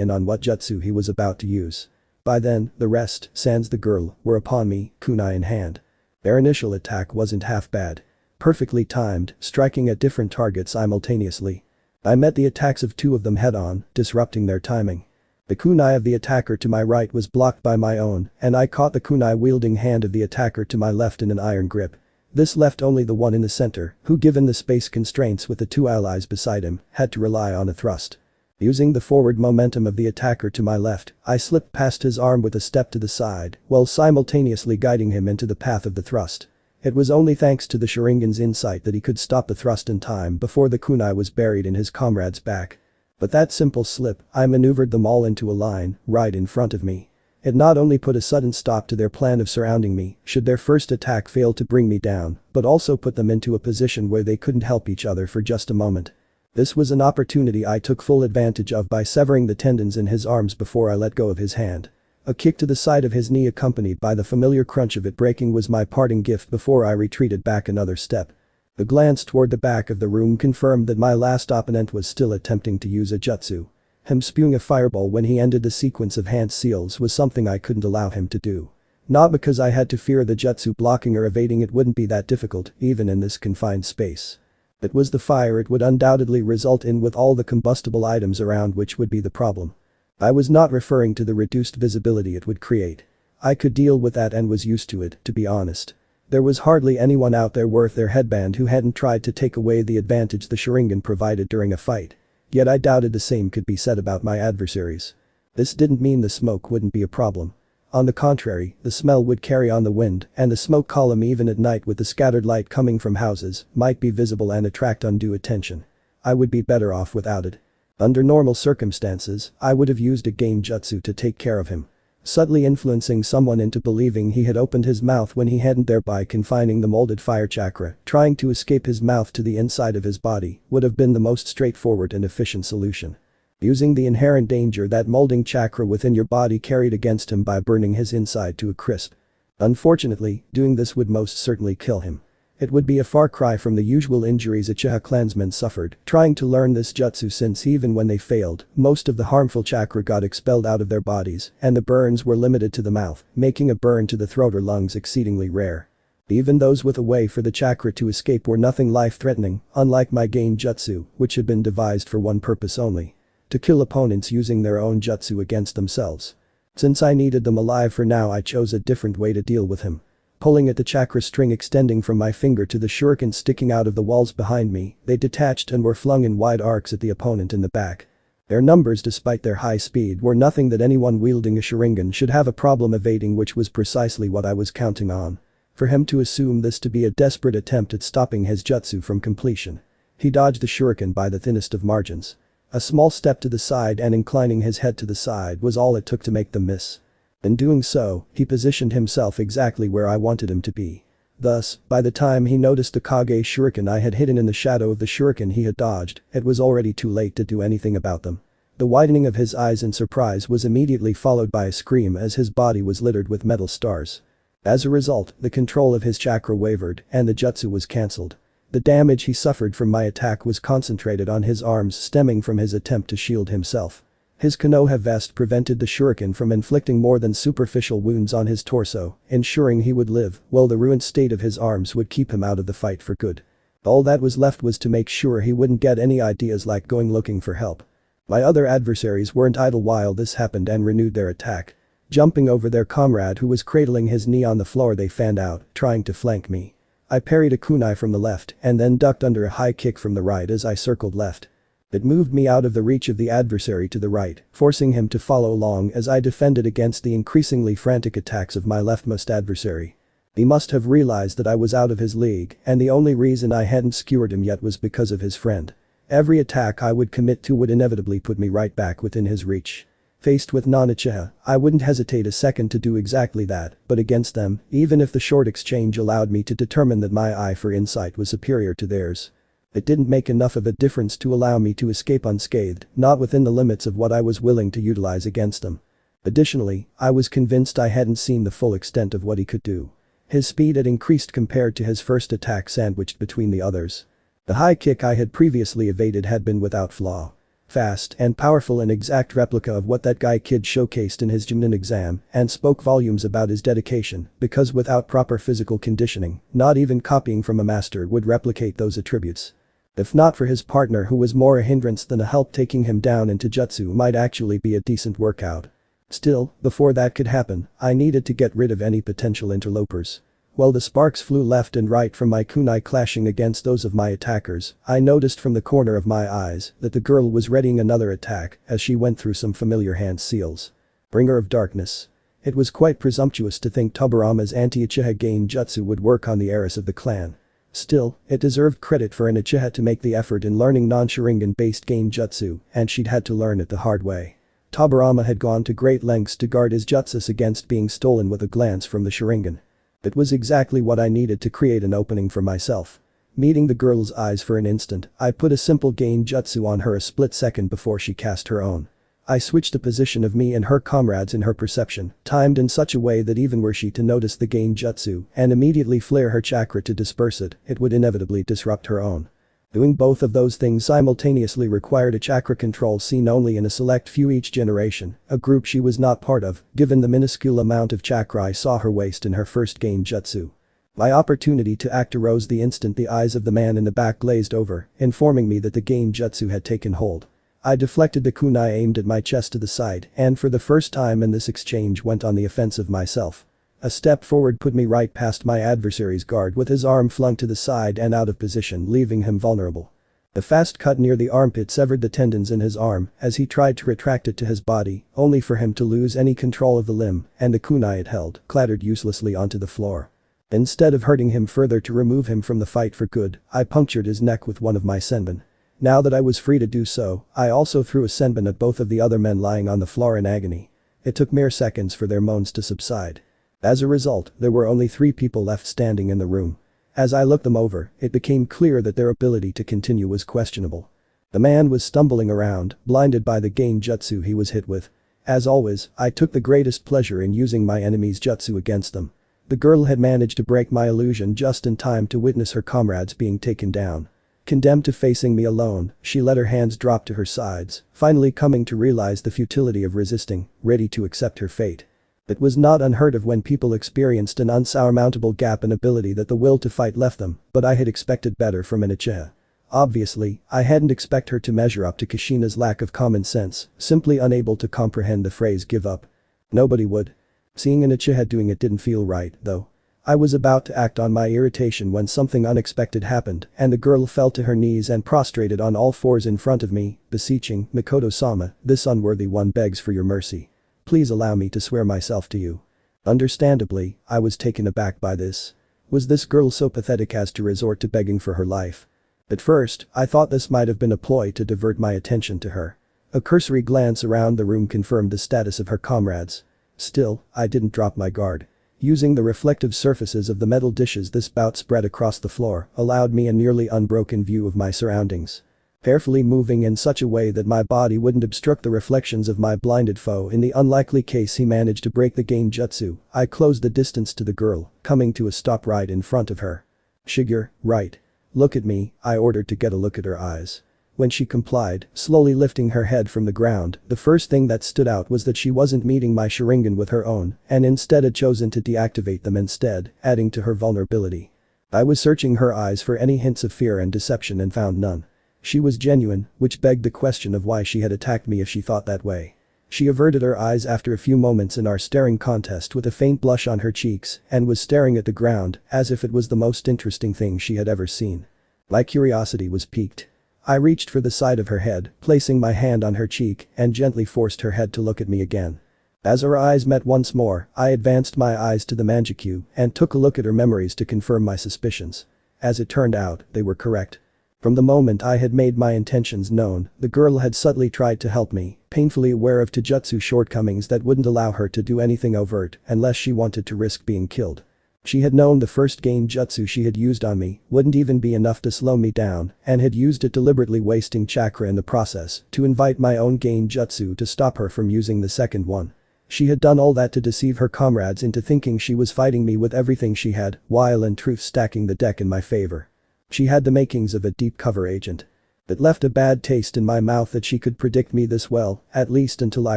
in on what jutsu he was about to use. By then, the rest, sans the girl, were upon me, kunai in hand. Their initial attack wasn't half bad. Perfectly timed, striking at different targets simultaneously. I met the attacks of two of them head-on, disrupting their timing. The kunai of the attacker to my right was blocked by my own, and I caught the kunai-wielding hand of the attacker to my left in an iron grip. This left only the one in the center, who given the space constraints with the two allies beside him, had to rely on a thrust. Using the forward momentum of the attacker to my left, I slipped past his arm with a step to the side, while simultaneously guiding him into the path of the thrust. It was only thanks to the Sharingan's insight that he could stop the thrust in time before the kunai was buried in his comrade's back. But that simple slip, I maneuvered them all into a line, right in front of me. It not only put a sudden stop to their plan of surrounding me, should their first attack fail to bring me down, but also put them into a position where they couldn't help each other for just a moment. This was an opportunity I took full advantage of by severing the tendons in his arms before I let go of his hand. A kick to the side of his knee accompanied by the familiar crunch of it breaking was my parting gift before I retreated back another step. The glance toward the back of the room confirmed that my last opponent was still attempting to use a jutsu. Him spewing a fireball when he ended the sequence of hand seals was something I couldn't allow him to do. Not because I had to fear the jutsu blocking or evading it wouldn't be that difficult, even in this confined space. It was the fire it would undoubtedly result in with all the combustible items around which would be the problem. I was not referring to the reduced visibility it would create. I could deal with that and was used to it, to be honest. There was hardly anyone out there worth their headband who hadn't tried to take away the advantage the Sharingan provided during a fight. Yet I doubted the same could be said about my adversaries. This didn't mean the smoke wouldn't be a problem. On the contrary, the smell would carry on the wind, and the smoke column even at night with the scattered light coming from houses might be visible and attract undue attention. I would be better off without it. Under normal circumstances, I would have used a genjutsu to take care of him. Subtly influencing someone into believing he had opened his mouth when he hadn't, thereby confining the molded fire chakra, trying to escape his mouth to the inside of his body, would have been the most straightforward and efficient solution. Using the inherent danger that molding chakra within your body carried against him by burning his inside to a crisp. Unfortunately, doing this would most certainly kill him. It would be a far cry from the usual injuries Uchiha clansmen suffered trying to learn this jutsu, since even when they failed, most of the harmful chakra got expelled out of their bodies and the burns were limited to the mouth, making a burn to the throat or lungs exceedingly rare. Even those with a way for the chakra to escape were nothing life-threatening, unlike my genjutsu, which had been devised for one purpose only: to kill opponents using their own jutsu against themselves. Since I needed them alive for now, I chose a different way to deal with him. Pulling at the chakra string extending from my finger to the shuriken sticking out of the walls behind me, they detached and were flung in wide arcs at the opponent in the back. Their numbers, despite their high speed, were nothing that anyone wielding a Sharingan should have a problem evading, which was precisely what I was counting on. For him to assume this to be a desperate attempt at stopping his jutsu from completion. He dodged the shuriken by the thinnest of margins. A small step to the side and inclining his head to the side was all it took to make them miss. In doing so, he positioned himself exactly where I wanted him to be. Thus, by the time he noticed the Kage shuriken I had hidden in the shadow of the shuriken he had dodged, it was already too late to do anything about them. The widening of his eyes in surprise was immediately followed by a scream as his body was littered with metal stars. As a result, the control of his chakra wavered and the jutsu was cancelled. The damage he suffered from my attack was concentrated on his arms, stemming from his attempt to shield himself. His Konoha vest prevented the shuriken from inflicting more than superficial wounds on his torso, ensuring he would live, while the ruined state of his arms would keep him out of the fight for good. All that was left was to make sure he wouldn't get any ideas like going looking for help. My other adversaries weren't idle while this happened and renewed their attack. Jumping over their comrade who was cradling his knee on the floor, they fanned out, trying to flank me. I parried a kunai from the left and then ducked under a high kick from the right as I circled left. It moved me out of the reach of the adversary to the right, forcing him to follow along as I defended against the increasingly frantic attacks of my leftmost adversary. He must have realized that I was out of his league, and the only reason I hadn't skewered him yet was because of his friend. Every attack I would commit to would inevitably put me right back within his reach. Faced with non-Uchiha, I wouldn't hesitate a second to do exactly that, but against them, even if the short exchange allowed me to determine that my eye for insight was superior to theirs, It didn't make enough of a difference to allow me to escape unscathed, not within the limits of what I was willing to utilize against him. Additionally, I was convinced I hadn't seen the full extent of what he could do. His speed had increased compared to his first attack sandwiched between the others. The high kick I had previously evaded had been without flaw. Fast and powerful, an exact replica of what that guy kid showcased in his Junin exam, and spoke volumes about his dedication, because without proper physical conditioning, not even copying from a master would replicate those attributes. If not for his partner, who was more a hindrance than a help, taking him down into jutsu might actually be a decent workout. Still, before that could happen, I needed to get rid of any potential interlopers. While the sparks flew left and right from my kunai clashing against those of my attackers, I noticed from the corner of my eyes that the girl was readying another attack as she went through some familiar hand seals. Bringer of darkness. It was quite presumptuous to think Tobirama's anti-Uchiha gain jutsu would work on the heiress of the clan. Still, it deserved credit for an Uchiha to make the effort in learning non-Sharingan based gain jutsu, and she'd had to learn it the hard way. Tobirama had gone to great lengths to guard his jutsus against being stolen with a glance from the Sharingan. It was exactly what I needed to create an opening for myself. Meeting the girl's eyes for an instant, I put a simple gain jutsu on her a split second before she cast her own. I switched the position of me and her comrades in her perception, timed in such a way that even were she to notice the gain jutsu and immediately flare her chakra to disperse it, it would inevitably disrupt her own. Doing both of those things simultaneously required a chakra control seen only in a select few each generation, a group she was not part of, given the minuscule amount of chakra I saw her waste in her first gain jutsu. My opportunity to act arose the instant the eyes of the man in the back glazed over, informing me that the gain jutsu had taken hold. I deflected the kunai aimed at my chest to the side, and for the first time in this exchange went on the offensive myself. A step forward put me right past my adversary's guard with his arm flung to the side and out of position, leaving him vulnerable. The fast cut near the armpit severed the tendons in his arm as he tried to retract it to his body, only for him to lose any control of the limb, and the kunai it held clattered uselessly onto the floor. Instead of hurting him further to remove him from the fight for good, I punctured his neck with one of my senbon. Now that I was free to do so, I also threw a senbon at both of the other men lying on the floor in agony. It took mere seconds for their moans to subside. As a result, there were only 3 people left standing in the room. As I looked them over, it became clear that their ability to continue was questionable. The man was stumbling around, blinded by the gain jutsu he was hit with. As always, I took the greatest pleasure in using my enemy's jutsu against them. The girl had managed to break my illusion just in time to witness her comrades being taken down. Condemned to facing me alone, she let her hands drop to her sides, finally coming to realize the futility of resisting, ready to accept her fate. It was not unheard of when people experienced an unsurmountable gap in ability that the will to fight left them, but I had expected better from an Uchiha. Obviously, I hadn't expected her to measure up to Kushina's lack of common sense, simply unable to comprehend the phrase give up. Nobody would. Seeing an Uchiha doing it didn't feel right, though. I was about to act on my irritation when something unexpected happened and the girl fell to her knees and prostrated on all fours in front of me, beseeching, "Mikoto-sama, this unworthy one begs for your mercy. Please allow me to swear myself to you." Understandably, I was taken aback by this. Was this girl so pathetic as to resort to begging for her life? At first, I thought this might have been a ploy to divert my attention to her. A cursory glance around the room confirmed the status of her comrades. Still, I didn't drop my guard. Using the reflective surfaces of the metal dishes this bout spread across the floor allowed me a nearly unbroken view of my surroundings. Carefully moving in such a way that my body wouldn't obstruct the reflections of my blinded foe in the unlikely case he managed to break the gain jutsu, I closed the distance to the girl, coming to a stop right in front of her. "Shiger, right. Look at me," I ordered to get a look at her eyes. When she complied, slowly lifting her head from the ground, the first thing that stood out was that she wasn't meeting my Sharingan with her own and instead had chosen to deactivate them instead, adding to her vulnerability. I was searching her eyes for any hints of fear and deception and found none. She was genuine, which begged the question of why she had attacked me if she thought that way. She averted her eyes after a few moments in our staring contest with a faint blush on her cheeks and was staring at the ground as if it was the most interesting thing she had ever seen. My curiosity was piqued. I reached for the side of her head, placing my hand on her cheek and gently forced her head to look at me again. As our eyes met once more, I advanced my eyes to the manjiku and took a look at her memories to confirm my suspicions. As it turned out, they were correct. From the moment I had made my intentions known, the girl had subtly tried to help me, painfully aware of taijutsu shortcomings that wouldn't allow her to do anything overt unless she wanted to risk being killed. She had known the first genjutsu she had used on me wouldn't even be enough to slow me down and had used it deliberately, wasting chakra in the process to invite my own genjutsu to stop her from using the second one. She had done all that to deceive her comrades into thinking she was fighting me with everything she had, while in truth stacking the deck in my favor. She had the makings of a deep cover agent. It left a bad taste in my mouth that she could predict me this well, at least until I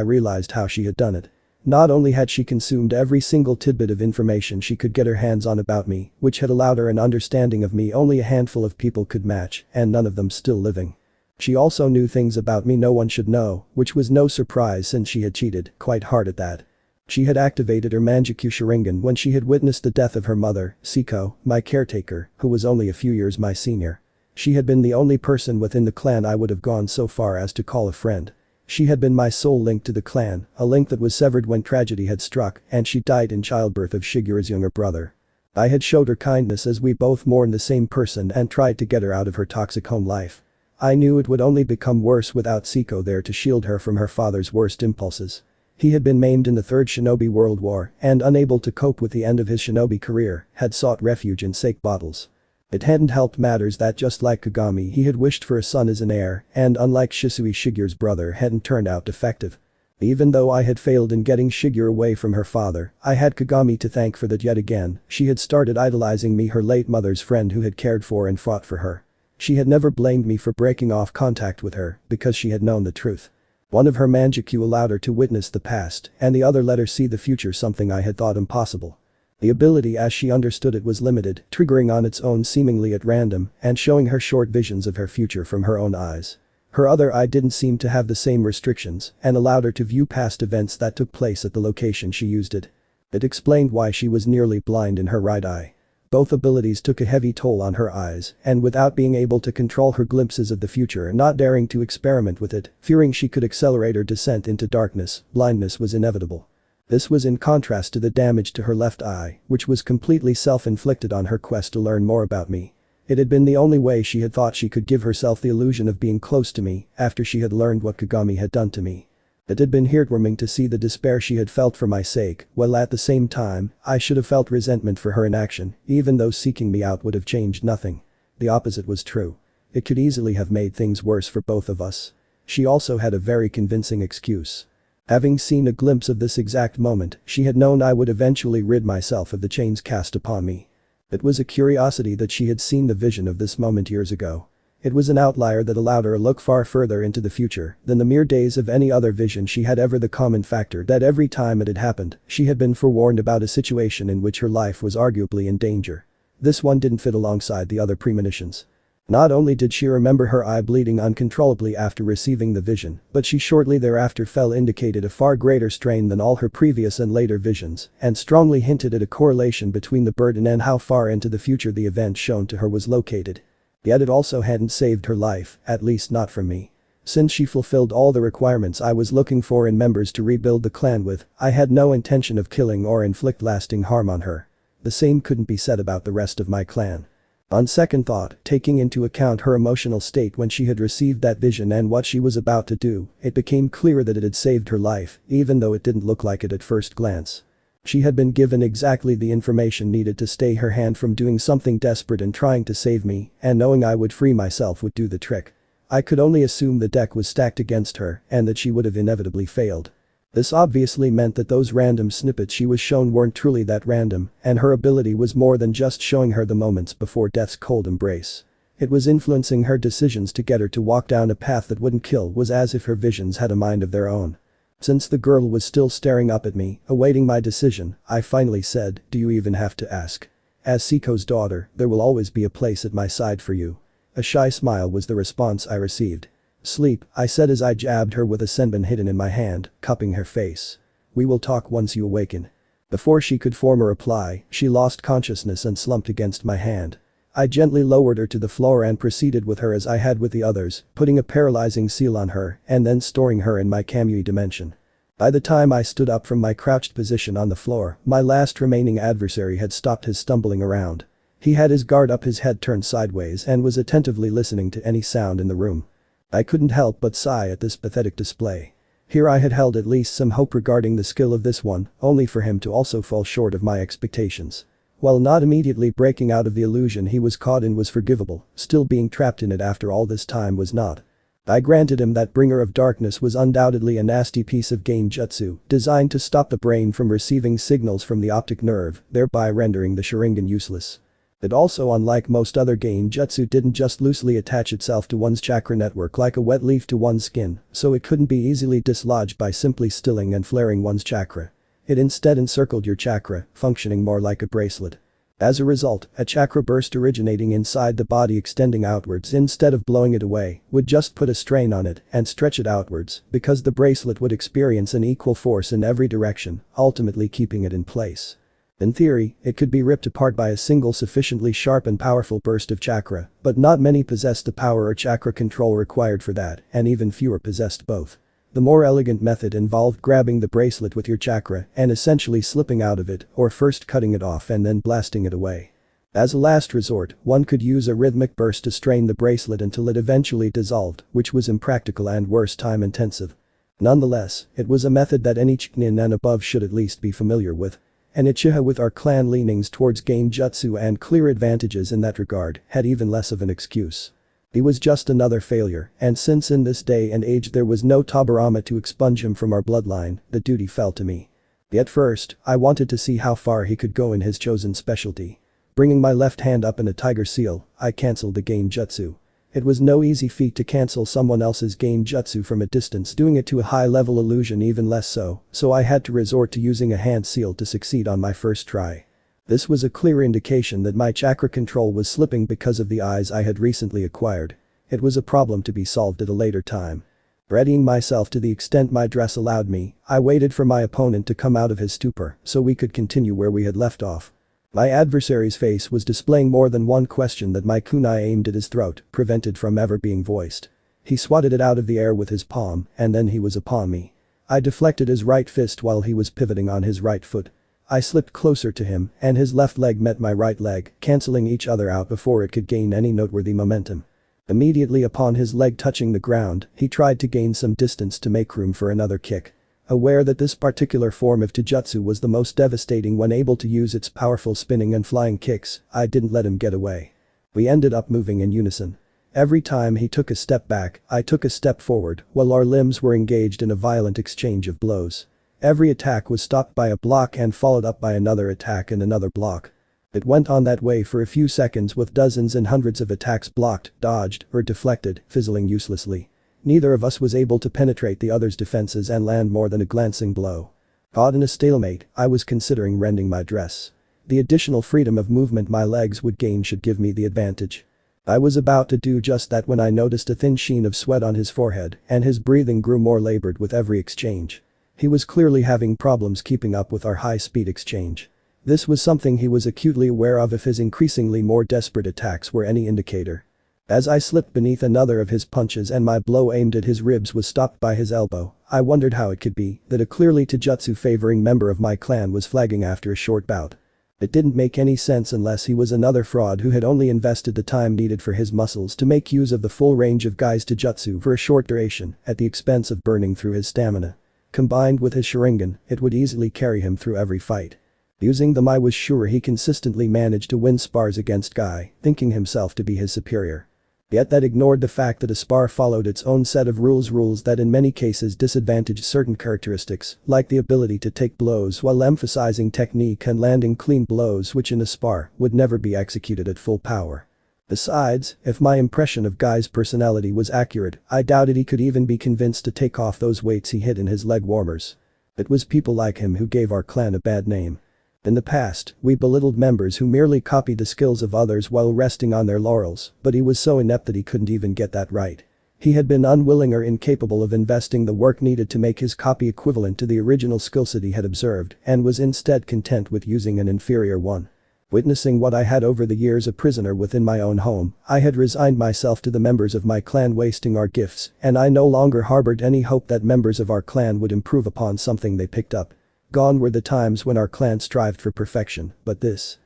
realized how she had done it. Not only had she consumed every single tidbit of information she could get her hands on about me, which had allowed her an understanding of me only a handful of people could match, and none of them still living. She also knew things about me no one should know, which was no surprise since she had cheated quite hard at that. She had activated her Manjikyu Sharingan when she had witnessed the death of her mother, Siko, my caretaker, who was only a few years my senior. She had been the only person within the clan I would have gone so far as to call a friend. She had been my sole link to the clan, a link that was severed when tragedy had struck and she died in childbirth of Shigeru's younger brother. I had showed her kindness as we both mourned the same person and tried to get her out of her toxic home life. I knew it would only become worse without Siko there to shield her from her father's worst impulses. He had been maimed in the Third Shinobi World War and, unable to cope with the end of his shinobi career, had sought refuge in sake bottles. It hadn't helped matters that just like Kagami he had wished for a son as an heir and unlike Shisui Shigeru's brother hadn't turned out defective. Even though I had failed in getting Shigeru away from her father, I had Kagami to thank for that yet again. She had started idolizing me, her late mother's friend who had cared for and fought for her. She had never blamed me for breaking off contact with her because she had known the truth. One of her Manjikyu allowed her to witness the past and the other let her see the future, something I had thought impossible. The ability as she understood it was limited, triggering on its own seemingly at random and showing her short visions of her future from her own eyes. Her other eye didn't seem to have the same restrictions and allowed her to view past events that took place at the location she used it. It explained why she was nearly blind in her right eye. Both abilities took a heavy toll on her eyes and without being able to control her glimpses of the future and not daring to experiment with it, fearing she could accelerate her descent into darkness, blindness was inevitable. This was in contrast to the damage to her left eye, which was completely self-inflicted on her quest to learn more about me. It had been the only way she had thought she could give herself the illusion of being close to me after she had learned what Kagami had done to me. It had been heartwarming to see the despair she had felt for my sake, while at the same time, I should have felt resentment for her inaction, even though seeking me out would have changed nothing. The opposite was true. It could easily have made things worse for both of us. She also had a very convincing excuse. Having seen a glimpse of this exact moment, she had known I would eventually rid myself of the chains cast upon me. It was a curiosity that she had seen the vision of this moment years ago. It was an outlier that allowed her to look far further into the future than the mere days of any other vision she had ever, the common factor that every time it had happened, she had been forewarned about a situation in which her life was arguably in danger. This one didn't fit alongside the other premonitions. Not only did she remember her eye bleeding uncontrollably after receiving the vision, but she shortly thereafter indicated a far greater strain than all her previous and later visions, and strongly hinted at a correlation between the burden and how far into the future the event shown to her was located. Yet it also hadn't saved her life, at least not from me. Since she fulfilled all the requirements I was looking for in members to rebuild the clan with, I had no intention of killing or inflict lasting harm on her. The same couldn't be said about the rest of my clan. On second thought, taking into account her emotional state when she had received that vision and what she was about to do, it became clear that it had saved her life, even though it didn't look like it at first glance. She had been given exactly the information needed to stay her hand from doing something desperate and trying to save me, and knowing I would free myself would do the trick. I could only assume the deck was stacked against her and that she would have inevitably failed. This obviously meant that those random snippets she was shown weren't truly that random, and her ability was more than just showing her the moments before death's cold embrace. It was influencing her decisions to get her to walk down a path that wouldn't kill, was as if her visions had a mind of their own. Since the girl was still staring up at me, awaiting my decision, I finally said, "Do you even have to ask? As Siko's daughter, there will always be a place at my side for you." A shy smile was the response I received. "Sleep," I said as I jabbed her with a senbon hidden in my hand, cupping her face. "We will talk once you awaken." Before she could form a reply, she lost consciousness and slumped against my hand. I gently lowered her to the floor and proceeded with her as I had with the others, putting a paralyzing seal on her and then storing her in my Kamui dimension. By the time I stood up from my crouched position on the floor, my last remaining adversary had stopped his stumbling around. He had his guard up, his head turned sideways, and was attentively listening to any sound in the room. I couldn't help but sigh at this pathetic display. Here I had held at least some hope regarding the skill of this one, only for him to also fall short of my expectations. While not immediately breaking out of the illusion he was caught in was forgivable, still being trapped in it after all this time was not. I granted him that Bringer of Darkness was undoubtedly a nasty piece of genjutsu, designed to stop the brain from receiving signals from the optic nerve, thereby rendering the Sharingan useless. It also, unlike most other genjutsu, didn't just loosely attach itself to one's chakra network like a wet leaf to one's skin, so it couldn't be easily dislodged by simply stilling and flaring one's chakra. It instead encircled your chakra, functioning more like a bracelet. As a result, a chakra burst originating inside the body extending outwards instead of blowing it away would just put a strain on it and stretch it outwards because the bracelet would experience an equal force in every direction, ultimately keeping it in place. In theory, it could be ripped apart by a single sufficiently sharp and powerful burst of chakra, but not many possessed the power or chakra control required for that, and even fewer possessed both. The more elegant method involved grabbing the bracelet with your chakra and essentially slipping out of it, or first cutting it off and then blasting it away. As a last resort, one could use a rhythmic burst to strain the bracelet until it eventually dissolved, which was impractical and worse, time intensive. Nonetheless, it was a method that any Chunin and above should at least be familiar with. And Uchiha, with our clan leanings towards genjutsu and clear advantages in that regard, had even less of an excuse. He was just another failure, and since in this day and age there was no Tobirama to expunge him from our bloodline, the duty fell to me. At first, I wanted to see how far he could go in his chosen specialty. Bringing my left hand up in a tiger seal, I cancelled the genjutsu. It was no easy feat to cancel someone else's genjutsu from a distance, doing it to a high-level illusion even less so I had to resort to using a hand seal to succeed on my first try. This was a clear indication that my chakra control was slipping because of the eyes I had recently acquired. It was a problem to be solved at a later time. Readying myself to the extent my dress allowed me, I waited for my opponent to come out of his stupor so we could continue where we had left off. My adversary's face was displaying more than one question that my kunai aimed at his throat prevented from ever being voiced. He swatted it out of the air with his palm, and then he was upon me. I deflected his right fist while he was pivoting on his right foot. I slipped closer to him, and his left leg met my right leg, cancelling each other out before it could gain any noteworthy momentum. Immediately upon his leg touching the ground, he tried to gain some distance to make room for another kick. Aware that this particular form of taijutsu was the most devastating when able to use its powerful spinning and flying kicks, I didn't let him get away. We ended up moving in unison. Every time he took a step back, I took a step forward, while our limbs were engaged in a violent exchange of blows. Every attack was stopped by a block and followed up by another attack and another block. It went on that way for a few seconds with dozens and hundreds of attacks blocked, dodged, or deflected, fizzling uselessly. Neither of us was able to penetrate the other's defenses and land more than a glancing blow. Caught in a stalemate, I was considering rending my dress. The additional freedom of movement my legs would gain should give me the advantage. I was about to do just that when I noticed a thin sheen of sweat on his forehead, and his breathing grew more labored with every exchange. He was clearly having problems keeping up with our high-speed exchange. This was something he was acutely aware of if his increasingly more desperate attacks were any indicator. As I slipped beneath another of his punches and my blow aimed at his ribs was stopped by his elbow, I wondered how it could be that a clearly taijutsu-favoring member of my clan was flagging after a short bout. It didn't make any sense unless he was another fraud who had only invested the time needed for his muscles to make use of the full range of Guy's taijutsu for a short duration at the expense of burning through his stamina. Combined with his Sharingan, it would easily carry him through every fight. Using them, I was sure he consistently managed to win spars against Guy, thinking himself to be his superior. Yet that ignored the fact that a spar followed its own set of rules that in many cases disadvantaged certain characteristics, like the ability to take blows while emphasizing technique and landing clean blows which in a spar would never be executed at full power. Besides, if my impression of Guy's personality was accurate, I doubted he could even be convinced to take off those weights he hid in his leg warmers. It was people like him who gave our clan a bad name. In the past, we belittled members who merely copied the skills of others while resting on their laurels, but he was so inept that he couldn't even get that right. He had been unwilling or incapable of investing the work needed to make his copy equivalent to the original skillset he had observed and was instead content with using an inferior one. Witnessing what I had over the years a prisoner within my own home, I had resigned myself to the members of my clan wasting our gifts, and I no longer harbored any hope that members of our clan would improve upon something they picked up. Gone were the times when our clan strived for perfection, but this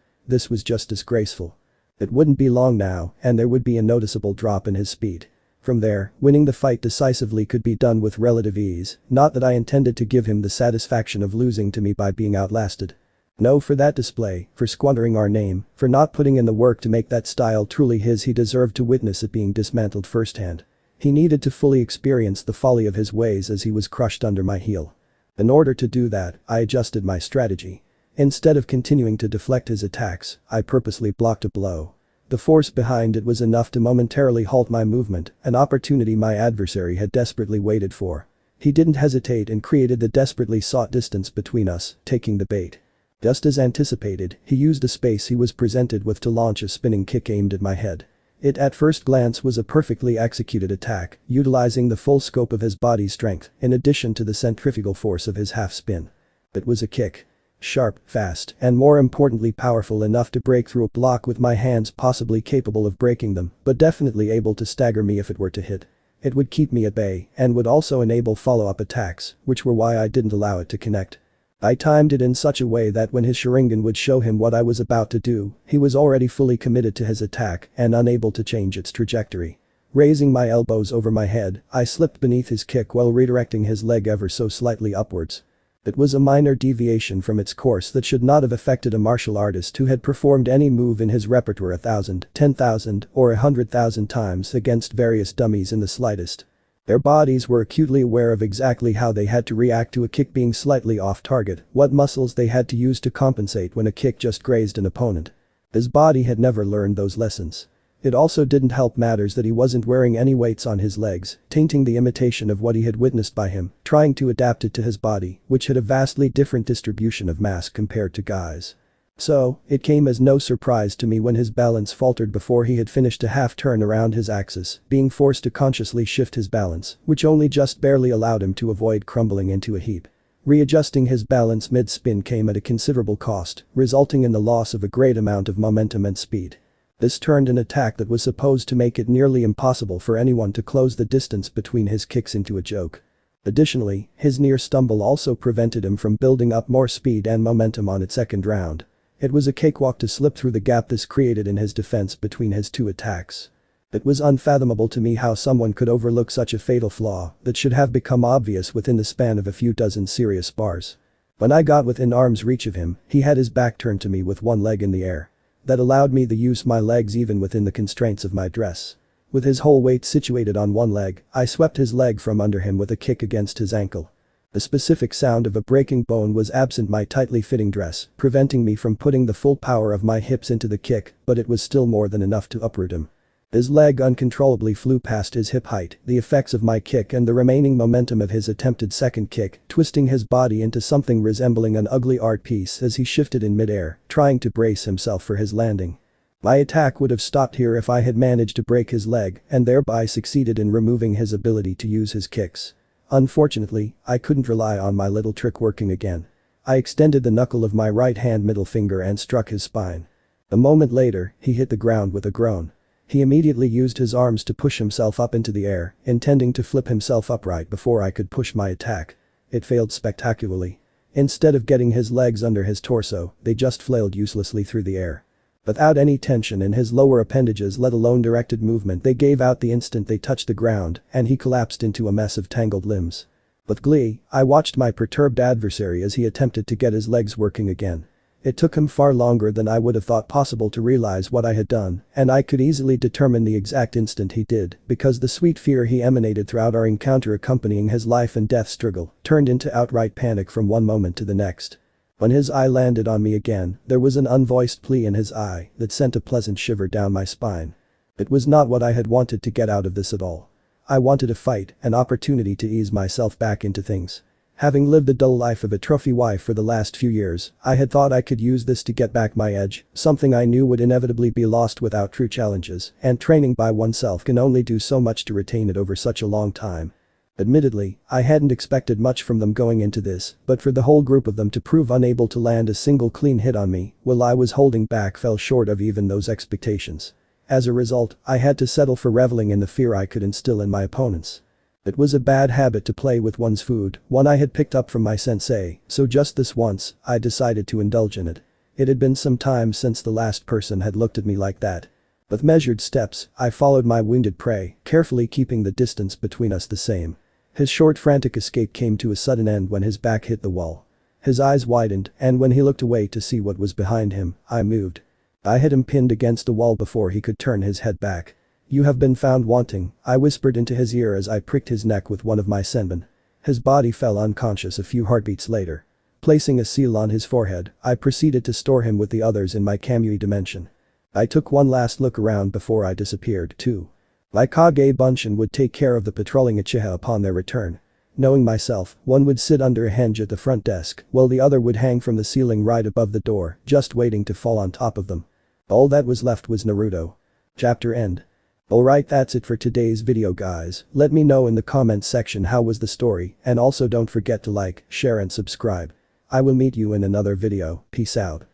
was just disgraceful. It wouldn't be long now, and there would be a noticeable drop in his speed. From there, winning the fight decisively could be done with relative ease, not that I intended to give him the satisfaction of losing to me by being outlasted. No, for that display, for squandering our name, for not putting in the work to make that style truly his. He deserved to witness it being dismantled firsthand. He needed to fully experience the folly of his ways as he was crushed under my heel. In order to do that, I adjusted my strategy. Instead of continuing to deflect his attacks, I purposely blocked a blow. The force behind it was enough to momentarily halt my movement, an opportunity my adversary had desperately waited for. He didn't hesitate and created the desperately sought distance between us, taking the bait. Just as anticipated, he used the space he was presented with to launch a spinning kick aimed at my head. It at first glance was a perfectly executed attack, utilizing the full scope of his body's strength, in addition to the centrifugal force of his half spin. It was a kick. Sharp, fast, and more importantly powerful enough to break through a block with my hands, possibly capable of breaking them, but definitely able to stagger me if it were to hit. It would keep me at bay, and would also enable follow-up attacks, which were why I didn't allow it to connect. I timed it in such a way that when his Sharingan would show him what I was about to do, he was already fully committed to his attack and unable to change its trajectory. Raising my elbows over my head, I slipped beneath his kick while redirecting his leg ever so slightly upwards. It was a minor deviation from its course that should not have affected a martial artist who had performed any move in his repertoire 1,000, 10,000, or 100,000 times against various dummies in the slightest. Their bodies were acutely aware of exactly how they had to react to a kick being slightly off target, what muscles they had to use to compensate when a kick just grazed an opponent. His body had never learned those lessons. It also didn't help matters that he wasn't wearing any weights on his legs, tainting the imitation of what he had witnessed by him, trying to adapt it to his body, which had a vastly different distribution of mass compared to Guy's. So, it came as no surprise to me when his balance faltered before he had finished a half turn around his axis, being forced to consciously shift his balance, which only just barely allowed him to avoid crumbling into a heap. Readjusting his balance mid-spin came at a considerable cost, resulting in the loss of a great amount of momentum and speed. This turned an attack that was supposed to make it nearly impossible for anyone to close the distance between his kicks into a joke. Additionally, his near stumble also prevented him from building up more speed and momentum on its second round. It was a cakewalk to slip through the gap this created in his defense between his two attacks. It was unfathomable to me how someone could overlook such a fatal flaw that should have become obvious within the span of a few dozen serious spars. When I got within arm's reach of him, he had his back turned to me with one leg in the air. That allowed me to use my legs even within the constraints of my dress. With his whole weight situated on one leg, I swept his leg from under him with a kick against his ankle. The specific sound of a breaking bone was absent my tightly fitting dress, preventing me from putting the full power of my hips into the kick, but it was still more than enough to uproot him. His leg uncontrollably flew past his hip height, the effects of my kick and the remaining momentum of his attempted second kick, twisting his body into something resembling an ugly art piece as he shifted in midair, trying to brace himself for his landing. My attack would have stopped here if I had managed to break his leg and thereby succeeded in removing his ability to use his kicks. Unfortunately, I couldn't rely on my little trick working again. I extended the knuckle of my right hand middle finger and struck his spine. A moment later, he hit the ground with a groan. He immediately used his arms to push himself up into the air, intending to flip himself upright before I could push my attack. It failed spectacularly. Instead of getting his legs under his torso, they just flailed uselessly through the air. Without any tension in his lower appendages, let alone directed movement, they gave out the instant they touched the ground, and he collapsed into a mess of tangled limbs. With glee, I watched my perturbed adversary as he attempted to get his legs working again. It took him far longer than I would have thought possible to realize what I had done, and I could easily determine the exact instant he did, because the sweet fear he emanated throughout our encounter accompanying his life and death struggle turned into outright panic from one moment to the next. When his eye landed on me again, there was an unvoiced plea in his eye that sent a pleasant shiver down my spine. It was not what I had wanted to get out of this at all. I wanted a fight, an opportunity to ease myself back into things. Having lived the dull life of a trophy wife for the last few years, I had thought I could use this to get back my edge, something I knew would inevitably be lost without true challenges, and training by oneself can only do so much to retain it over such a long time. Admittedly, I hadn't expected much from them going into this, but for the whole group of them to prove unable to land a single clean hit on me while I was holding back fell short of even those expectations. As a result, I had to settle for reveling in the fear I could instill in my opponents. It was a bad habit to play with one's food, one I had picked up from my sensei, so just this once, I decided to indulge in it. It had been some time since the last person had looked at me like that. With measured steps, I followed my wounded prey, carefully keeping the distance between us the same. His short frantic escape came to a sudden end when his back hit the wall. His eyes widened, and when he looked away to see what was behind him, I moved. I had him pinned against the wall before he could turn his head back. "You have been found wanting," I whispered into his ear as I pricked his neck with one of my senbon. His body fell unconscious a few heartbeats later. Placing a seal on his forehead, I proceeded to store him with the others in my Kamui dimension. I took one last look around before I disappeared too. Kage Bunshin would take care of the patrolling Uchiha upon their return. Knowing myself, one would sit under a hinge at the front desk, while the other would hang from the ceiling right above the door, just waiting to fall on top of them. All that was left was Naruto. Chapter end. Alright, that's it for today's video guys. Let me know in the comments section how was the story, and also don't forget to like, share and subscribe. I will meet you in another video. Peace out.